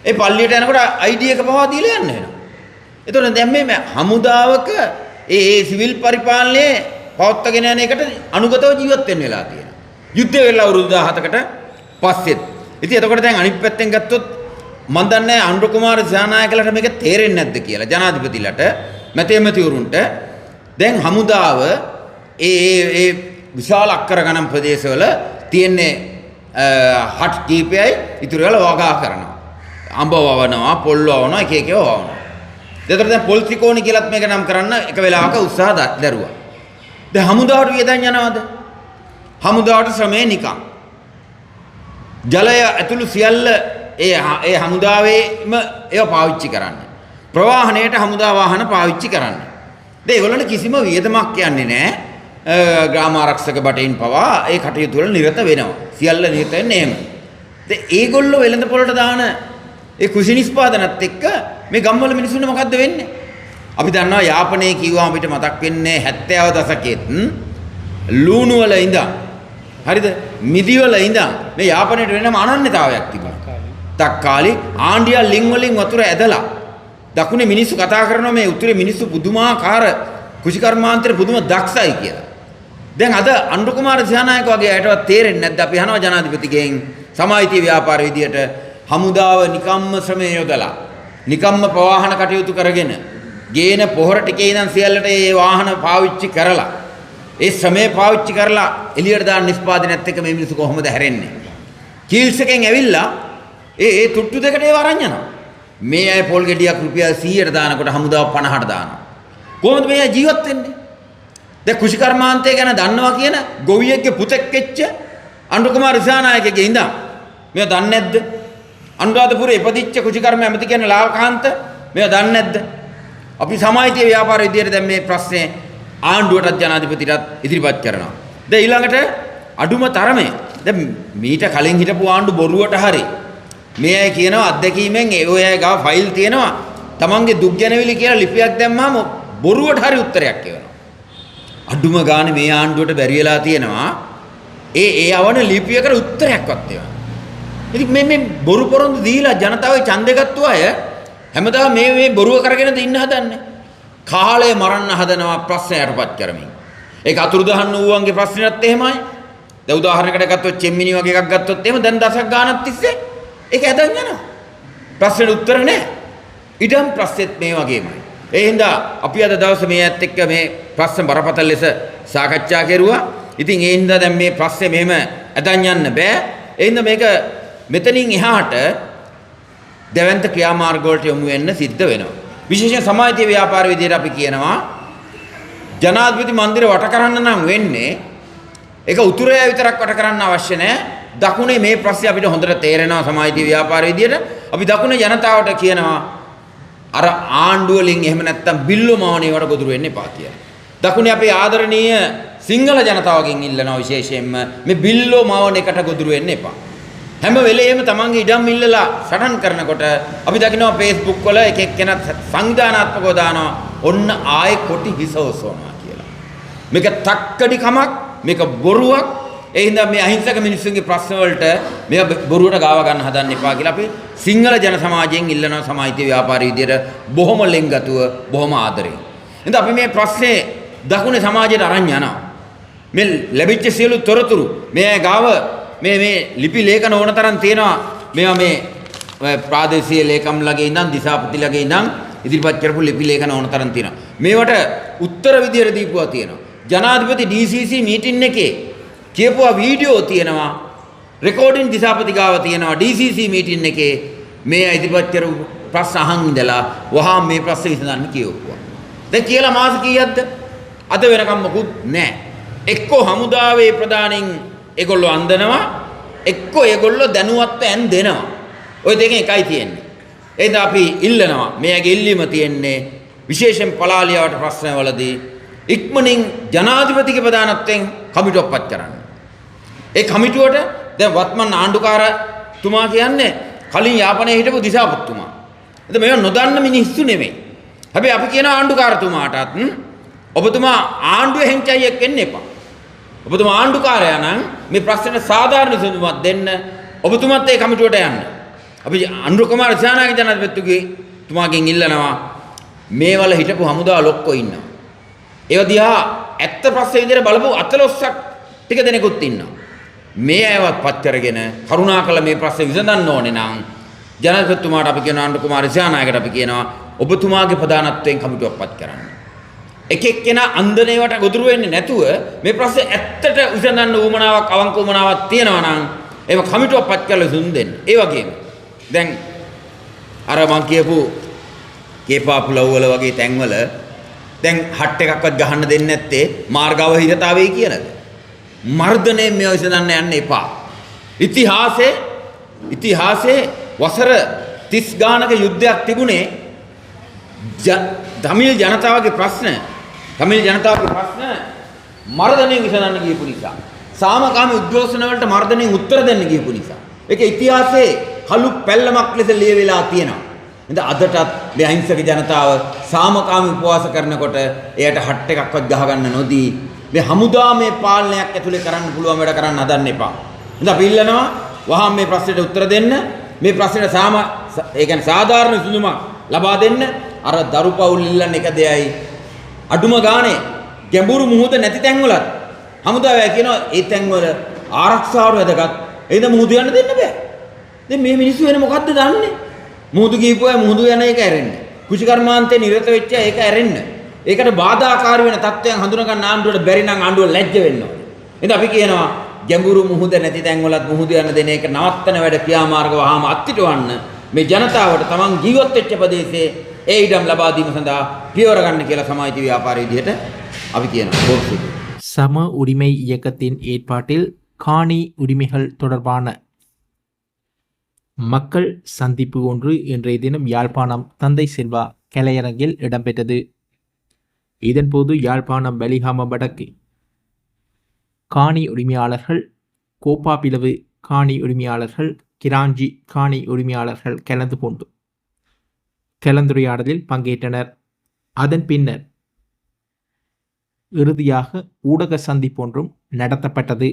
ඒ පල්ලියට යනකොට ID එක පවා දීලා යන්න වෙනවා. එතකොට දැන් මේ හමුදාවක ඒ සිවිල් පරිපාලනයේ පවත්වාගෙන යන එකට අනුගතව ජීවත් වෙන්න වෙලා තියෙනවා. යුද්ධය වෙලා අවුරුදු 17කට පස්සෙත්. ඉතින් එතකොට දැන් අනිත් පැත්තෙන් ගත්තොත් මම දන්නේ අනුර කුමාර දිසානායකලට මේක තේරෙන්නේ නැද්ද කියලා ජනාධිපතිලට මැතිවරුන්ට දැන් හමුදාව ඒ විශාල අක්කර ගණන් ප්‍රදේශවල තියෙන්නේ හට් කීපයයි ඉතුරු වෙලා වගා කරනවා. අඹ වවනවා, පොල් වවනවා, එක එක වවනවා. ඒතර දැන් පොල් ත්‍රිකෝණි කියලාත් මේක නම් කරන්න එක වෙලාවක උත්සාහ දරුවා. දැන් හමුදාවට වියදම් යනවද? හමුදාවට ශ්‍රමය නිකන්. ජලය ඇතුළු සියල්ල ඒ හමුදාවේම ඒව පාවිච්චි කරන්න. ප්‍රවාහණයට හමුදා වාහන පාවිච්චි කරන්න. දැන් ඒගොල්ලන්ට කිසිම වියදමක් යන්නේ නැහැ. ග්‍රාම ආරක්ෂක බටයින් පවා ඒ කටයුතු වල නිරත වෙනවා. සියල්ල නිරත වෙන්නේ එහෙම. දැන් ඒගොල්ලෝ වෙළඳ පොළට දාන ඒ කුෂි නිෂ්පාදනත් එක්ක මේ ගම්වල මිනිස්සුන්ට මොකද්ද වෙන්නේ? අපි දන්නවා යාපනයේ කිව්වම අපිට මතක් වෙන්නේ 70 දශකෙත් ලූණු වල ඉඳන් හරිද? මිදි වල ඉඳන් මේ යාපනයේ වෙනම අනන්‍යතාවයක් තිබුණා. තක්කාලි ආණ්ඩියා ලිං වලින් වතුර ඇදලා දකුණේ මිනිස්සු කතා කරනවා මේ උතුරේ මිනිස්සු පුදුමාකාර කුෂි කර්මාන්තේ පුදුම දක්ෂයි කියලා. දැන් අද අනුර කුමාර දිසානායක වගේ අයටවත් තේරෙන්නේ නැද්ද අපි අහනවා ජනාධිපතිගෙන් සමාජීය ව්‍යාපාර විදියට හමුදාව නිකම්ම ශ්‍රමය යොදලා නිකම්ම ප්‍රවාහන කටයුතු කරගෙන ගේන පොහොර ටිකේ ඉඳන් සියල්ලට ඒ වාහන පාවිච්චි කරලා ඒ ශ්‍රමය පාවිච්චි කරලා එළියට දාන නිෂ්පාදනයත් එක්ක මේ මිනිස්සු කොහොමද හැරෙන්නේ? කීල්ස් එකෙන් ඇවිල්ලා ඒ තුට්ටු දෙකට ඒව අරන් යනවා. මේ අය පොල් ගෙඩියක් රුපියල් 100ට දානකොට හමුදාව 50ට දානවා. කොහොමද මේ අය ජීවත් වෙන්නේ? දැන් කුෂි කර්මාන්තය ගැන දන්නවා කියන ගොවියෙක්ගේ පුතෙක් වෙච්ච අනුර කුමාර දිසානායකගේ ඉඳන් මේව දන්නේ නැද්ද? අනුරාධපුරේ ඉපදිච්ච කුෂි කර්ම ඇමති කියන ලාල්කාන්ත මේව දන්නේ නැද්ද? අපි සමාජීය ව්‍යාපාර විදියට දැන් මේ ප්‍රශ්නේ ආණ්ඩුවටත් ජනාධිපතිටත් ඉදිරිපත් කරනවා. දැන් ඊළඟට අඩුම තරමේ දැන් මීට කලින් හිටපු ආණ්ඩු බොරුවට හරි මේ අය කියනවා අත්දැකීමෙන් ඒ ඔය අය ගාව ෆයිල් තියෙනවා තමන්ගේ දුක් ගැනවිලි කියලා ලිපියක් දැම්මාම බොරුවට හරි උත්තරයක් එවනවා. අඩුම ගානේ මේ ආණ්ඩුවට බැරි වෙලා තියෙනවා ඒ අවන ලිපියකට උත්තරයක්වත් දෙන්න. ඉතින් මේ බොරු පොරොන්දු දීලා ජනතාවගේ ඡන්දය ගත්තු අය හැමදාම මේ බොරුව කරගෙනද ඉන්න හදන්නේ. කාලය මරන්න හදනවා ප්‍රශ්න යටපත් කරමින්. ඒක අතුරුදහන් වූවන්ගේ ප්‍රශ්නයත් එහෙමයි. දැන් උදාහරණයකට ගත්තොත් චෙම්මිනි වගේ එකක් ගත්තොත් එහෙම දැන් දශක ගානක් තිස්සේ ඒක ඇදන් යනවා. ප්‍රශ්නෙට උත්තර නැහැ. ඉඩම් ප්‍රශ්නෙත් මේ වගේමයි. ඒ හින්දා අපි අද දවසේ මේ ඇත්ත එක්ක මේ ප්‍රශ්න බරපතල ලෙස සාකච්ඡා කෙරුවා. ඉතින් ඒ හින්දා දැන් මේ ප්‍රශ්නේ මෙහෙම ඇදන් යන්න බෑ. ඒ හින්දා මේක මෙතනින් එහාට දැවැන්ත ක්‍රියාමාර්ග වලට යොමු වෙන්න සිද්ධ වෙනවා. විශේෂයෙන් සමාජීය ව්‍යාපාර විදියට අපි කියනවා ජනාධිපති මන්දිර වට කරන්න නම් වෙන්නේ ඒක උතුරේ විතරක් වට කරන්න අවශ්‍ය නැහැ. දකුණේ මේ ප්‍රශ්නේ අපිට හොඳට තේරෙනවා සමාජීය ව්‍යාපාර විදියට. අපි දකුණේ ජනතාවට කියනවා අර ආණ්ඩුව වලින් එහෙම නැත්තම් බිල්ලෝ මවණේ වට ගොදුරු වෙන්න එපා කියලා. දකුණේ අපේ ආදරණීය සිංහල ජනතාවගෙන් ඉල්ලනවා විශේෂයෙන්ම මේ බිල්ලෝ මවණ එකට ගොදුරු වෙන්න එපා. හැම වෙලේම තමන්ගේ ඉඩම් ඉල්ලලා සටන් කරනකොට අපි දකිනවා Facebook වල එක එක්කෙනා සංවිධානාත්මකව දානවා ඔන්න ආයේ කොටි හිසවසනවා කියලා. මේක තක්කඩි කමක්, මේක බොරුවක්. ඒ හින්දා මේ අහිංසක මිනිස්සුන්ගේ ප්‍රශ්න වලට මේ බොරුවට ගාව ගන්න හදන්න එපා කියලා අපි සිංහල ජන සමාජයෙන් ඉල්ලනවා සමාජීය ව්‍යාපාර විදියට බොහොම ලෙන්ගතුව බොහොම ආදරෙන්. එහෙනම් අපි මේ ප්‍රශ්නේ දකුණේ සමාජයට අරන් යනවා. මේ ලැබිච්ච සියලු තොරතුරු මේ ගාව මේ ලිපි ලේඛන ඕන තරම් තියෙනවා. මේවා මේ ප්‍රාදේශීය ලේකම්ලගේ ඉඳන් දිසාපතිලගේ ඉඳන් ඉදිරිපත් කරපු ලිපි ලේඛන ඕන තරම් තියෙනවා. මේවට උත්තර විදියට දීපුවා තියෙනවා. ජනාධිපති DCC මීටින් එකේ කියපුවා වීඩියෝ තියෙනවා. රෙකෝඩින් දිසාපති ගාව තියෙනවා. DCC මීටින් එකේ මේ ඉදිරිපත් කරපු ප්‍රශ්න අහන් ඉඳලා වහාම මේ ප්‍රශ්න විසඳන්න කියවුවා. දැන් කියලා මාස කීයක්ද? අද වෙනකම් මොකුත් නැහැ. එක්කෝ හමුදාවේ ප්‍රධානින් ඒගොල්ලෝ අන්දනවා, එක්කෝ ඒගොල්ලෝ දැනුවත්ව ඇන් දෙනවා. ওই දෙකෙන් එකයි තියෙන්නේ. එහෙනම් අපි ඉල්ලනවා මෙයාගේ ඉල්ලීම තියෙන්නේ විශේෂයෙන් පලාලියාවට ප්‍රශ්නවලදී ඉක්මනින් ජනාධිපතිගේ ප්‍රධානත්වයෙන් කමිටුවක් පත් කරන්න. ඒ කමිටුවට දැන් වත්මන් ආණ්ඩුකාරතුමා කියන්නේ කලින් යාපනයේ හිටපු දිසාපතිතුමා. එතකොට මේව නොදන්න මිනිස්සු නෙමෙයි. හැබැයි අපි කියන ආණ්ඩුකාරතුමාටත් ඔබතුමා ආණ්ඩුවේ හෙන්චයියක් වෙන්න එපා. ඔබතුමා ආණ්ඩුකාරයා නම් මේ ප්‍රශ්නෙට සාධාරණ විසඳුමක් දෙන්න ඔබතුමාත් ඒ කමිටුවට යන්න. අපි අනුර කුමාර දිසානායක ජනාධිපතිතුගේ තුමාගෙන් ඉල්ලනවා මේවල හිටපු හමුදා ලොක්කෝ ඉන්නවා. ඒව දිහා ඇත්ත ප්‍රශ්නේ විදිහට බලපු අතලොස්සක් ටික දෙනෙකුත් ඉන්නවා. මේ අයවත් පත් කරගෙන කරුණාකර මේ ප්‍රශ්නේ විසඳන්න ඕනේ නම් ජනාධිපතිතුමාට අපි කියනවා අනුර කුමාර දිසානායකට අපි කියනවා ඔබතුමාගේ ප්‍රධානත්වයෙන් කමිටුවක් පත් කරන්න. එක එක්කෙනා අන්දනේවට ගොදුරු වෙන්නේ නැතුව මේ ප්‍රශ්නේ ඇත්තට විසඳන්න උවමනාවක් අවංක උවමනාවක් තියෙනවා නම් ඒව කමිටුවක් පත් කරලා සුන් දෙන්න. ඒ වගේම දැන් අර මං කියපු කේපාපුලව් වල වගේ තැන්වල දැන් හට් එකක්වත් ගහන්න දෙන්නේ නැත්තේ මාර්ගවහිරතාවයි කියනද? මර්ධනයෙන් මේව විසඳන්න යන්න එපා. ඉතිහාසයේ වසර 30 ගානක යුද්ධයක් තිබුණේ තමිල් ජනතාවගේ ප්‍රශ්න මර්ධනයෙන් විසඳන්න ගියපු නිසා. සාමකාමී උද්ඝෝෂණ වලට මර්ධනයෙන් උත්තර දෙන්න ගියපු නිසා. ඒක ඉතිහාසයේ කළු පැල්ලමක් ලෙස ලියවිලා තියෙනවා. ඉතින් අදටත් මේ අහිංසක ජනතාව සාමකාමී උපවාස කරනකොට එයට හට් එකක්වත් ගහගන්න නොදී මේ හමුදාමය පාලනයක් ඇතුලේ කරන්න පුළුවන් වැඩ කරන්න හදන්න එපා. ඉතින් අපි ඉල්ලනවා වහාම මේ ප්‍රශ්නෙට උත්තර දෙන්න. මේ ප්‍රශ්නෙට ඒ කියන්නේ සාධාරණ විසඳුමක් ලබා දෙන්න. අර දරු පවුල් ඉල්ලන්න එක දෙයයි. අඩුම ගානේ ගැඹුරු මුහුද නැති තැන්වලත් හමුදාව කියනවා ඒ තැන්වල ආරක්ෂාවට වැදගත්. එහෙනම් මුහුද යන්න දෙන්න බෑ. දැන් මේ මිනිස්සු වෙන මොකද්ද දන්නේ? මුහුදු කීපුවා මුහුදු යන එක ඇරෙන්න. කුෂිකර්මාන්තේ නිරත වෙච්ච එක ඇරෙන්න. ඒකට බාධාකාරී වෙන තත්ත්වයන් හඳුනා ගන්න ආණ්ඩුවට බැරි නම් ආණ්ඩුව ලැජ්ජ වෙන්න ඕනේ. එහෙනම් අපි කියනවා ගැඹුරු මුහුද නැති තැන්වලත් මුහුදු යන දෙන එක නවත්තන වැඩ ක්‍රියාමාර්ග වහාම අත්හිටවන්න මේ ජනතාවට තමන් ජීවත් වෙච්ච ප්‍රදේශයේ ඒ ඉඩම් ලබා දීම සඳහා පියවර ගන්න කියලා සමාජීය ව්‍යාපාර විදිහට අපි කියනවා. சம உரிமை இயக்கத்தின் ஏற்பாட்டில் காணி உரிமைகள் தொடர்பான மக்கள் சந்திப்பு ஒன்று இன்றைய தினம் யாழ்ப்பாணம் தந்தை செல்வா கலையரங்கில் இடம்பெற்றது. இதன்போது யாழ்ப்பாணம் வெலிகாம வடக்கு காணி உரிமையாளர்கள், கோப்பாபிளவு காணி உரிமையாளர்கள், கிராஞ்சி காணி உரிமையாளர்கள் கலந்து கொண்டு கலந்துரையாடலில் பங்கேற்றனர். அதன் பின்னர் இறுதியாக ஊடக சந்திப்பொன்றும் நடத்தப்பட்டது.